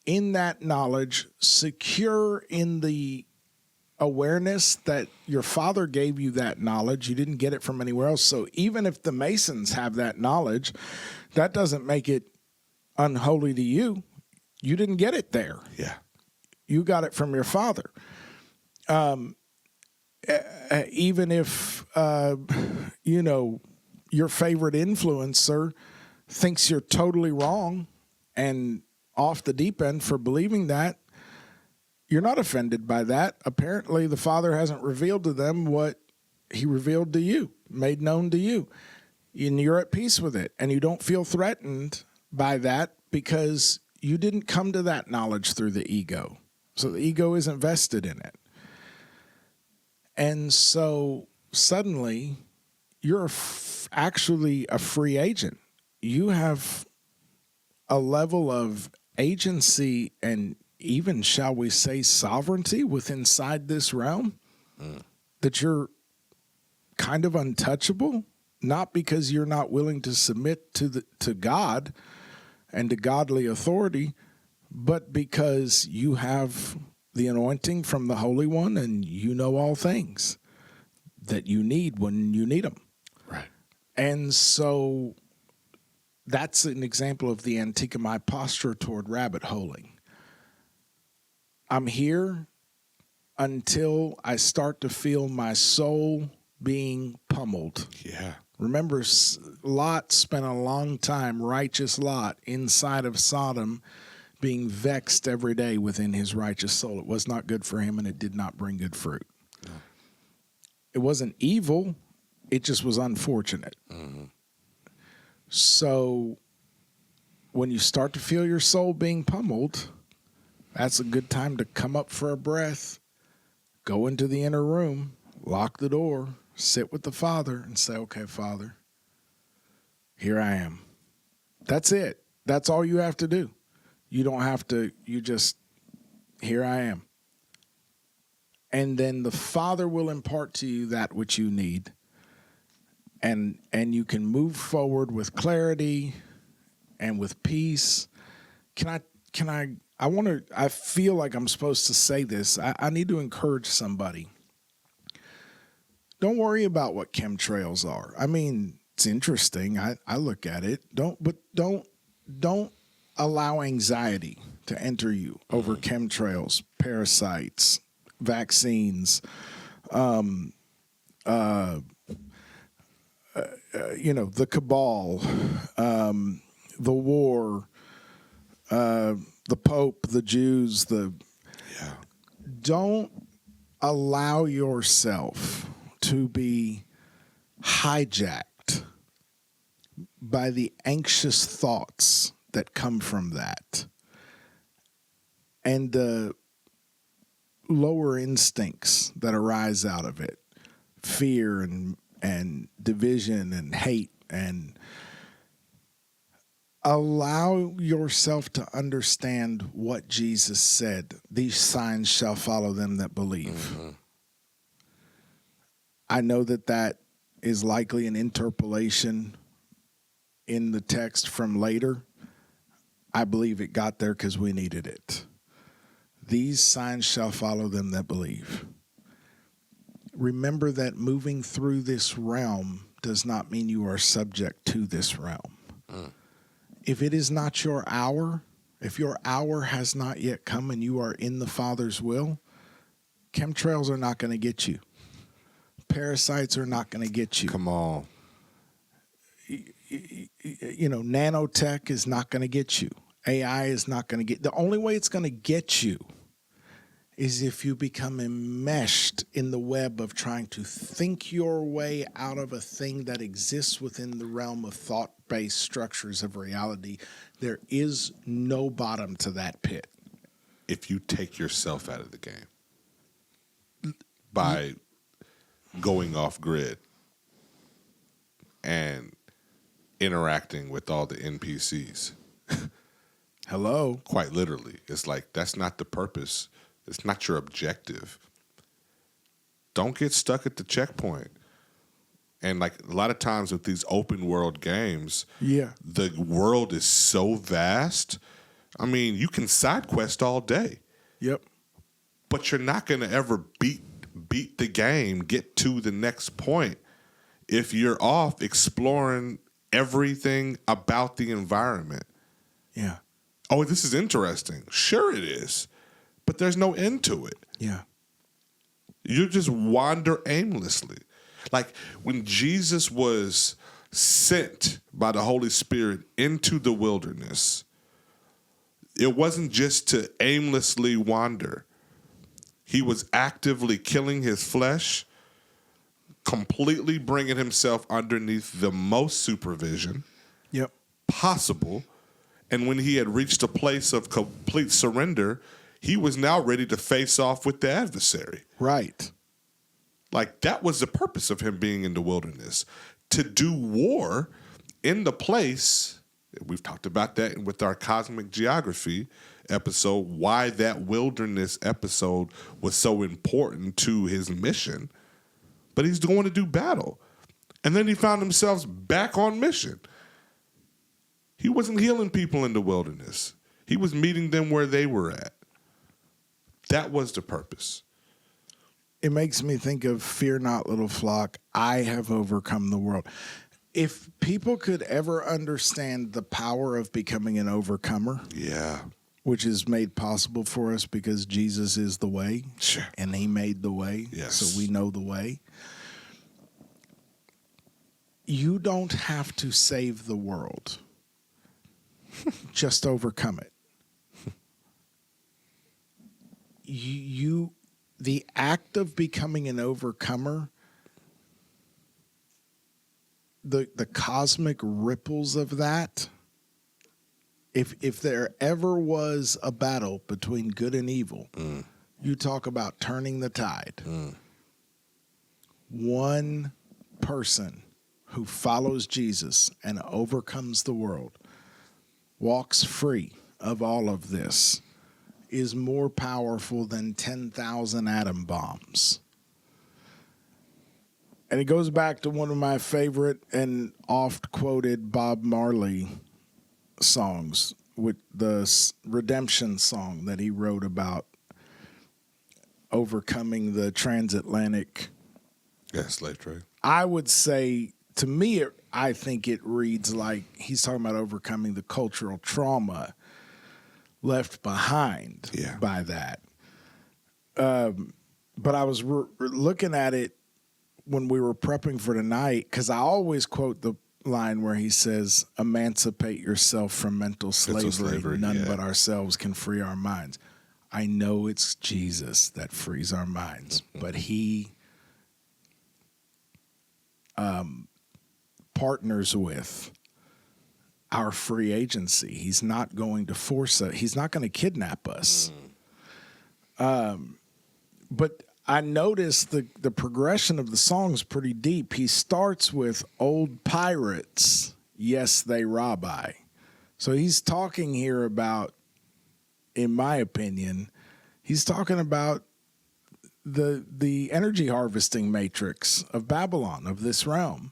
in that knowledge, secure in the awareness that your Father gave you that knowledge. You didn't get it from anywhere else. So even if the Masons have that knowledge, that doesn't make it unholy to you. You didn't get it there. Yeah. You got it from your Father. Even if, your favorite influencer thinks you're totally wrong and off the deep end for believing that, you're not offended by that. Apparently, the Father hasn't revealed to them what he revealed to you, made known to you. And you're at peace with it. And you don't feel threatened by that because you didn't come to that knowledge through the ego. So the ego isn't vested in it. And so suddenly, you're actually a free agent. You have a level of agency and even, shall we say, sovereignty within inside this realm that you're kind of untouchable, not because you're not willing to submit to God and to godly authority, but because you have the anointing from the Holy One and you know all things that you need when you need them. Right. And so that's an example of the Antikemi posture toward rabbit holing. I'm here until I start to feel my soul being pummeled. Yeah. Remember, Lot spent a long time, righteous Lot, inside of Sodom, being vexed every day within his righteous soul. It was not good for him, and it did not bring good fruit. No. It wasn't evil. It just was unfortunate. Mm-hmm. So when you start to feel your soul being pummeled, that's a good time to come up for a breath, go into the inner room, lock the door, sit with the Father and say, okay, Father, here I am. That's it. That's all you have to do. You don't have to, you just, here I am. And then the Father will impart to you that which you need. And you can move forward with clarity and with peace. I feel like I'm supposed to say this. I need to encourage somebody. Don't worry about what chemtrails are. I mean, it's interesting. I look at it. Don't allow anxiety to enter you over chemtrails, parasites, vaccines, the cabal, the war, the Pope, the Jews, Don't allow yourself to be hijacked by the anxious thoughts that come from that and the lower instincts that arise out of it, fear and division and hate, and allow yourself to understand what Jesus said. These signs shall follow them that believe. Mm-hmm. I know that is likely an interpolation in the text from later. I believe it got there because we needed it. These signs shall follow them that believe. Remember that moving through this realm does not mean you are subject to this realm. If it is not your hour, if your hour has not yet come and you are in the Father's will, chemtrails are not going to get you. Parasites are not going to get you. Come on. You know, nanotech is not going to get you. AI is not going to get. The only way it's going to get you is if you become enmeshed in the web of trying to think your way out of a thing that exists within the realm of thought-based structures of reality. There is no bottom to that pit. If you take yourself out of the game by going off grid and interacting with all the NPCs. Hello? Quite literally. It's like, that's not the purpose. It's not your objective. Don't get stuck at the checkpoint. And like a lot of times with these open world games, the world is so vast. I mean, you can side quest all day. Yep. But you're not going to ever beat the game, get to the next point if you're off exploring everything about the environment. Yeah. Oh, this is interesting. Sure it is. But there's no end to it. Yeah. You just wander aimlessly. Like when Jesus was sent by the Holy Spirit into the wilderness, it wasn't just to aimlessly wander. He was actively killing his flesh, completely bringing himself underneath the most supervision possible. And when he had reached a place of complete surrender, he was now ready to face off with the adversary. Right. Like that was the purpose of him being in the wilderness, to do war in the place. We've talked about that with our cosmic geography episode, why that wilderness episode was so important to his mission. But he's going to do battle. And then he found himself back on mission. He wasn't healing people in the wilderness. He was meeting them where they were at. That was the purpose. It makes me think of fear not, little flock. I have overcome the world. If people could ever understand the power of becoming an overcomer, which is made possible for us because Jesus is the way, and he made the way, so we know the way. You don't have to save the world. Just overcome it. The act of becoming an overcomer, the cosmic ripples of that, if there ever was a battle between good and evil, you talk about turning the tide. One person who follows Jesus and overcomes the world, walks free of all of this, is more powerful than 10,000 atom bombs. And it goes back to one of my favorite and oft-quoted Bob Marley songs, with the Redemption song that he wrote about overcoming the transatlantic slave trade. I would say, to me, I think it reads like he's talking about overcoming the cultural trauma left behind by that. But I was looking at it when we were prepping for tonight, because I always quote the line where he says, emancipate yourself from mental slavery. None but ourselves can free our minds. I know it's Jesus that frees our minds, but he partners with our free agency. He's not going to force us. He's not going to kidnap us. But I noticed the progression of the song is pretty deep. He starts with old pirates, yes, they rob I. So he's talking here about, in my opinion, he's talking about the energy harvesting matrix of Babylon, of this realm.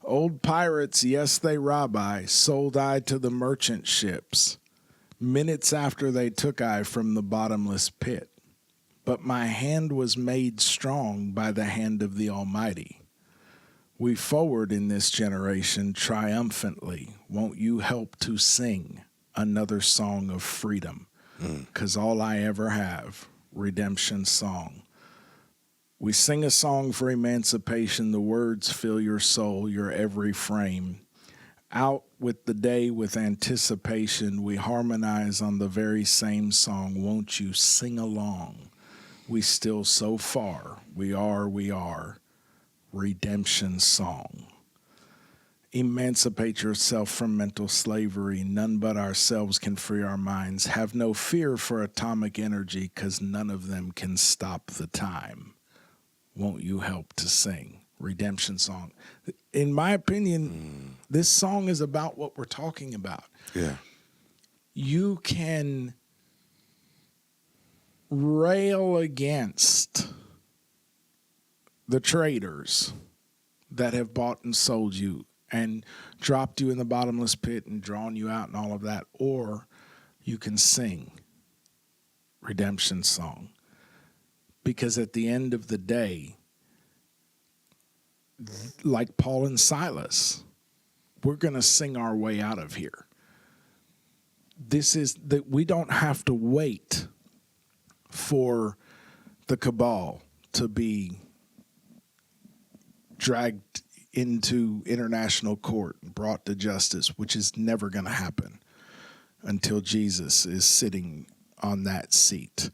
Old pirates, yes, they rob I, sold I to the merchant ships. Minutes after they took I from the bottomless pit. But my hand was made strong by the hand of the Almighty. We forward in this generation triumphantly. Won't you help to sing another song of freedom? 'Cause all I ever have, redemption song. We sing a song for emancipation. The words fill your soul, your every frame. Out with the day with anticipation. We harmonize on the very same song. Won't you sing along? We still so far. We are. Redemption song. Emancipate yourself from mental slavery. None but ourselves can free our minds. Have no fear for atomic energy, 'cause none of them can stop the time. Won't you help to sing? Redemption song. In my opinion, this song is about what we're talking about. Yeah. You can rail against the traders that have bought and sold you and dropped you in the bottomless pit and drawn you out and all of that, or you can sing redemption song. Because at the end of the day, like Paul and Silas, we're going to sing our way out of here. This is that we don't have to wait for the cabal to be dragged into international court and brought to justice, which is never going to happen until Jesus is sitting on that seat.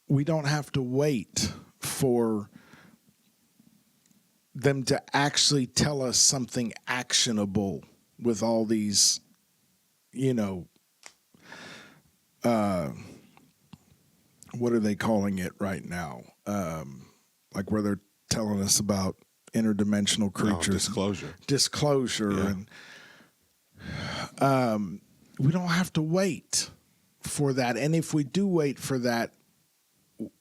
We don't have to wait for them to actually tell us something actionable with all these, what are they calling it right now? Like where they're telling us about interdimensional creatures. Disclosure. Yeah. And we don't have to wait for that. And if we do wait for that,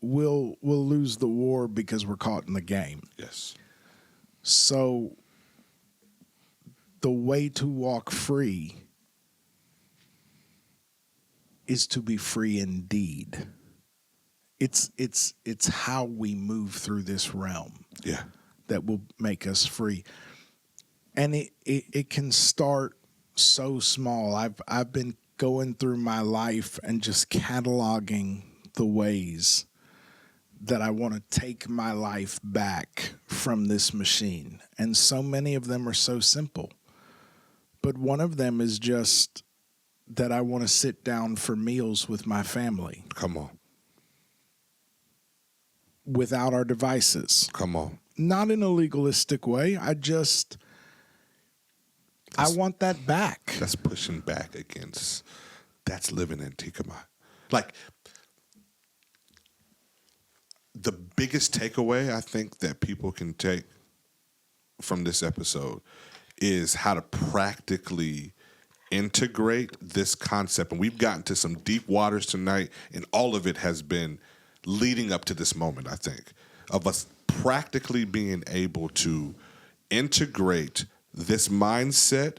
we'll lose the war because we're caught in the game. Yes. So the way to walk free is to be free indeed. It's how we move through this realm. Yeah. That will make us free. And it can start so small. I've been going through my life and just cataloging the ways that I want to take my life back from this machine. And so many of them are so simple. But one of them is just that I want to sit down for meals with my family. Come on. Without our devices. Come on. Not in a legalistic way. I want that back. That's pushing back against, that's living Antikemi. Like, the biggest takeaway I think that people can take from this episode is how to practically integrate this concept. And we've gotten to some deep waters tonight, and all of it has been leading up to this moment, I think, of us practically being able to integrate this mindset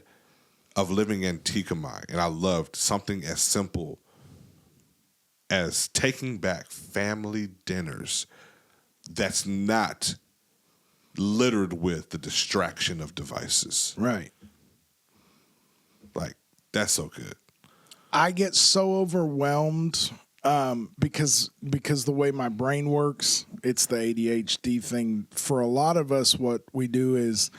of living Antikemi. And I loved something as simple as taking back family dinners that's not littered with the distraction of devices. Right. Like, that's so good. I get so overwhelmed because the way my brain works, it's the ADHD thing. For a lot of us, what we do is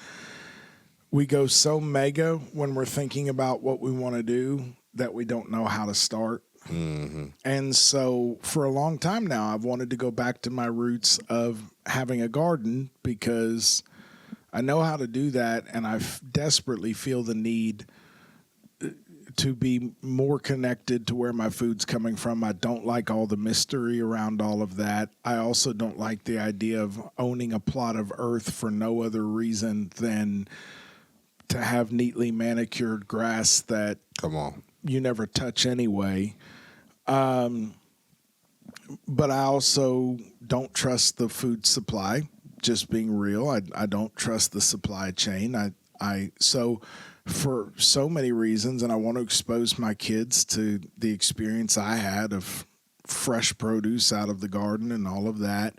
we go so mega when we're thinking about what we want to do that we don't know how to start. Mm-hmm. And so for a long time now, I've wanted to go back to my roots of having a garden because I know how to do that, and I desperately feel the need to be more connected to where my food's coming from. I don't like all the mystery around all of that. I also don't like the idea of owning a plot of earth for no other reason than to have neatly manicured grass that Come on. you never touch anyway. But I also don't trust the food supply, just being real. I don't trust the supply chain. So for so many reasons, and I want to expose my kids to the experience I had of fresh produce out of the garden and all of that.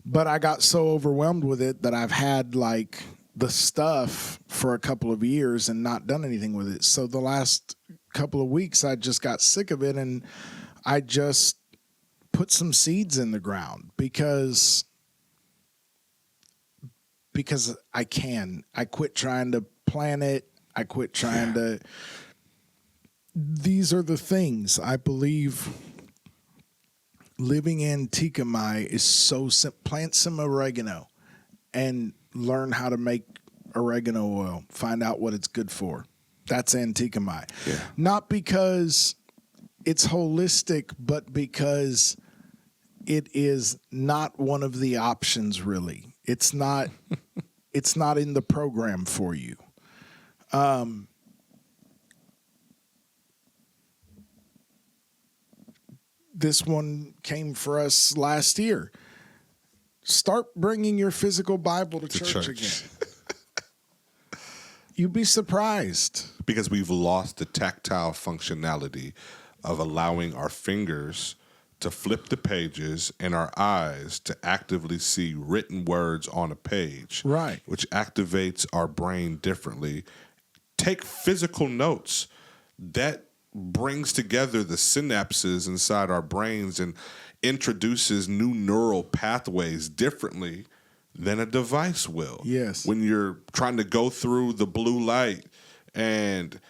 But I got so overwhelmed with it that I've had like the stuff for a couple of years and not done anything with it. So the last couple of weeks, I just got sick of it, and I just put some seeds in the ground because I can. I quit trying to plan it. I quit trying to. These are the things I believe. Living in Antikemi is so simple. Plant some oregano and learn how to make oregano oil. Find out what it's good for. That's Antikemi. Yeah. Not because it's holistic, but because it is not one of the options, really. It's not it's not in the program for you. This one came for us last year. Start bringing your physical Bible to church again. You'd be surprised. Because we've lost the tactile functionality of allowing our fingers to flip the pages and our eyes to actively see written words on a page. Right. Which activates our brain differently. Take physical notes. That brings together the synapses inside our brains and introduces new neural pathways differently than a device will. Yes. When you're trying to go through the blue light and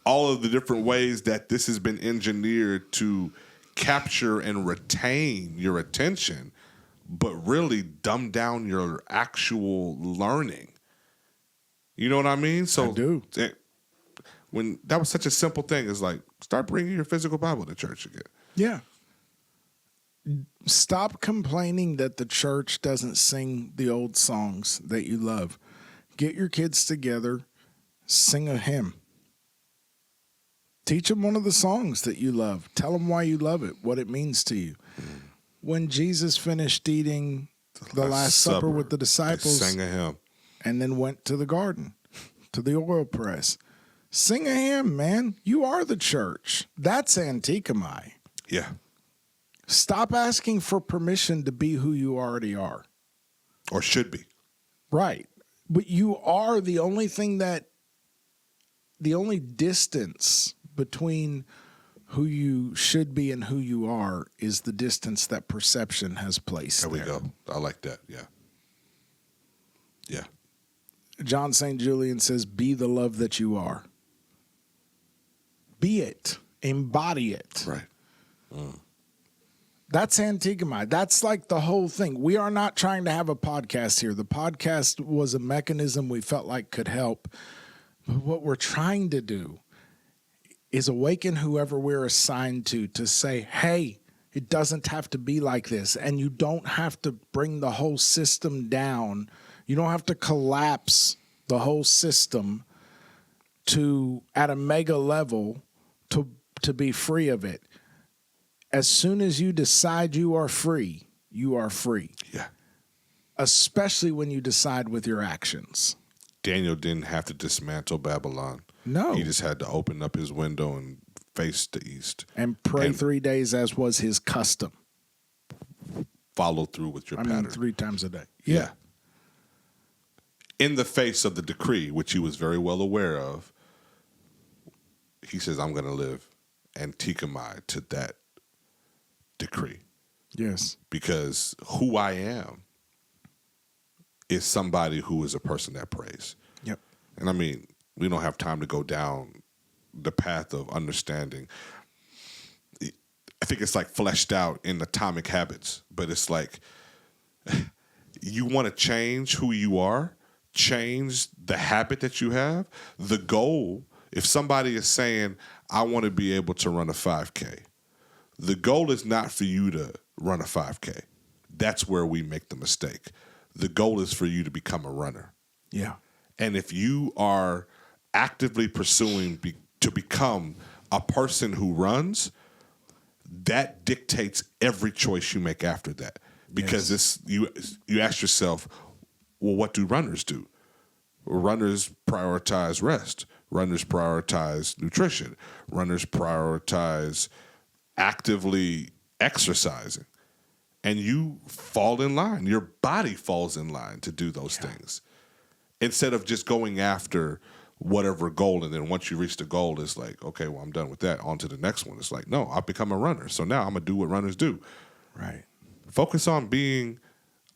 all of the different ways that this has been engineered to capture and retain your attention, but really dumb down your actual learning. You know what I mean? So I do. When that was such a simple thing, it's like, start bringing your physical Bible to church again. Yeah. Stop complaining that the church doesn't sing the old songs that you love. Get your kids together, sing a hymn. Teach them one of the songs that you love. Tell them why you love it, what it means to you. When Jesus finished eating the Last Supper with the disciples, sang a hymn, and then went to the garden, to the oil press. Sing a hymn, man. You are the church. That's Antikemi. Yeah. Stop asking for permission to be who you already are. Or should be. Right. But you are the only distance between who you should be and who you are is the distance that perception has placed there. There we go. I like that. Yeah. Yeah. John St. Julian says, be the love that you are. Be it. Embody it. Right. That's Antikemi. That's like the whole thing. We are not trying to have a podcast here. The podcast was a mechanism we felt like could help. But what we're trying to do is awaken whoever we're assigned to say, hey, it doesn't have to be like this. And you don't have to bring the whole system down. You don't have to collapse the whole system at a mega level to be free of it. As soon as you decide you are free, you are free. Yeah. Especially when you decide with your actions. Daniel didn't have to dismantle Babylon. No. He just had to open up his window and face the east. And pray 3 days as was his custom. Follow through with your pattern. 3 times a day. Yeah. In the face of the decree, which he was very well aware of, he says, I'm going to live Antikemi to that decree. Yes. Because who I am is somebody who is a person that prays. Yep. And I mean, we don't have time to go down the path of understanding. I think it's like fleshed out in Atomic Habits, but it's like you want to change who you are, change the habit that you have. The goal, if somebody is saying, I want to be able to run a 5K, the goal is not for you to run a 5K. That's where we make the mistake. The goal is for you to become a runner. Yeah. And if you are actively pursuing to become a person who runs, that dictates every choice you make after that. Because you ask yourself, well, what do runners do? Runners prioritize rest. Runners prioritize nutrition. Runners prioritize actively exercising. And you fall in line. Your body falls in line to do those things. Instead of just going after whatever goal, and then once you reach the goal, it's like, okay, well, I'm done with that. On to the next one. It's like, no, I've become a runner. So now I'm going to do what runners do. Right. Focus on being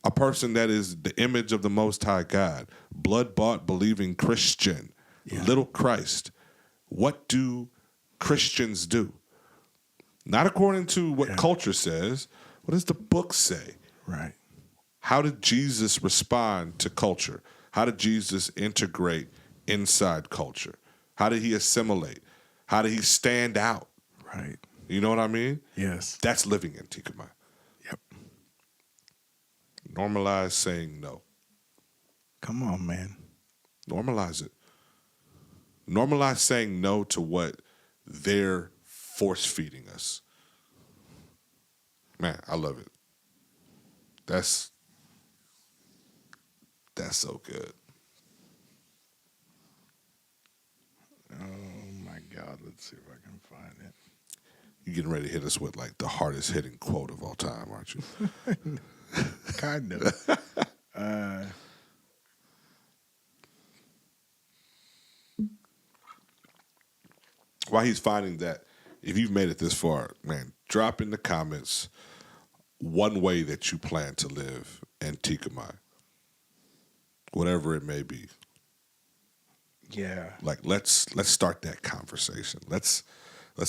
a person that is the image of the Most High God, blood-bought, believing Christian, little Christ. What do Christians do? Not according to what culture says. What does the book say? Right. How did Jesus respond to culture? How did Jesus integrate inside culture? How did he assimilate? How did he stand out? Right. You know what I mean? Yes. That's living Antikemi. Yep. Normalize saying no. Come on, man. Normalize it. Normalize saying no to what they're force feeding us. Man, I love it. That's so good. Oh my God, let's see if I can find it. You're getting ready to hit us with like the hardest hitting quote of all time, aren't you? Kind of. While he's finding that, if you've made it this far, man, drop in the comments one way that you plan to live Antikemi. Whatever it may be. Yeah. Like let's start that conversation. Let's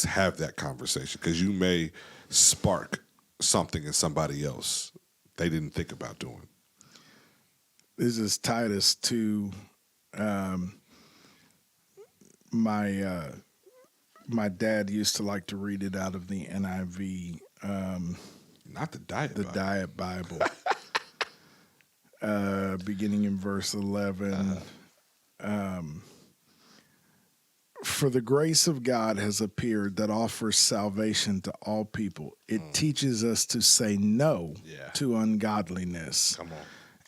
have that conversation, because you may spark something in somebody else they didn't think about doing. This is Titus 2. My dad used to like to read it out of the NIV. Not the Diet the Bible. Diet Bible. Beginning in verse 11. For the grace of God has appeared that offers salvation to all people. It teaches us to say no to ungodliness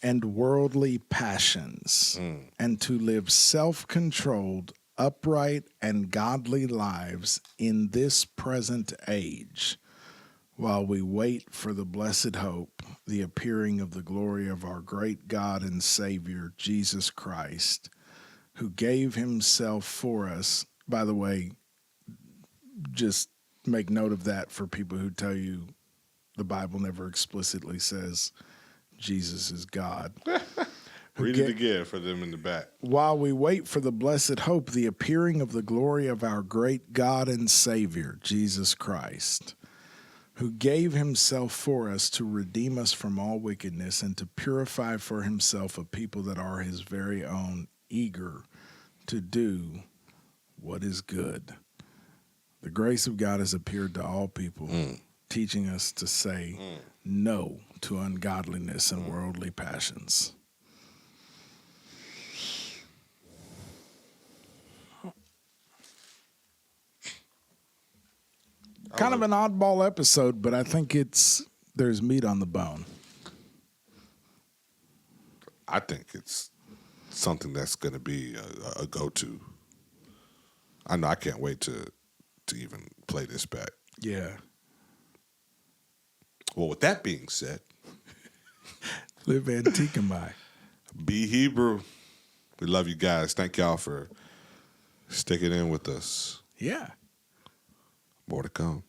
and worldly passions, and to live self-controlled, upright, and godly lives in this present age, while we wait for the blessed hope, the appearing of the glory of our great God and Savior, Jesus Christ, who gave himself for us. By the way, just make note of that for people who tell you the Bible never explicitly says Jesus is God. Read it again for them in the back. While we wait for the blessed hope, the appearing of the glory of our great God and Savior, Jesus Christ, who gave himself for us to redeem us from all wickedness and to purify for himself a people that are his very own, eager to do what is good. The grace of God has appeared to all people, teaching us to say no to ungodliness and worldly passions. Kind of an oddball episode, but I think there's meat on the bone. I think it's something that's going to be a go-to. I know I can't wait to even play this back. Yeah. Well, with that being said, live Antikemi. Be Hebrew. We love you guys. Thank y'all for sticking in with us. Yeah. More to come.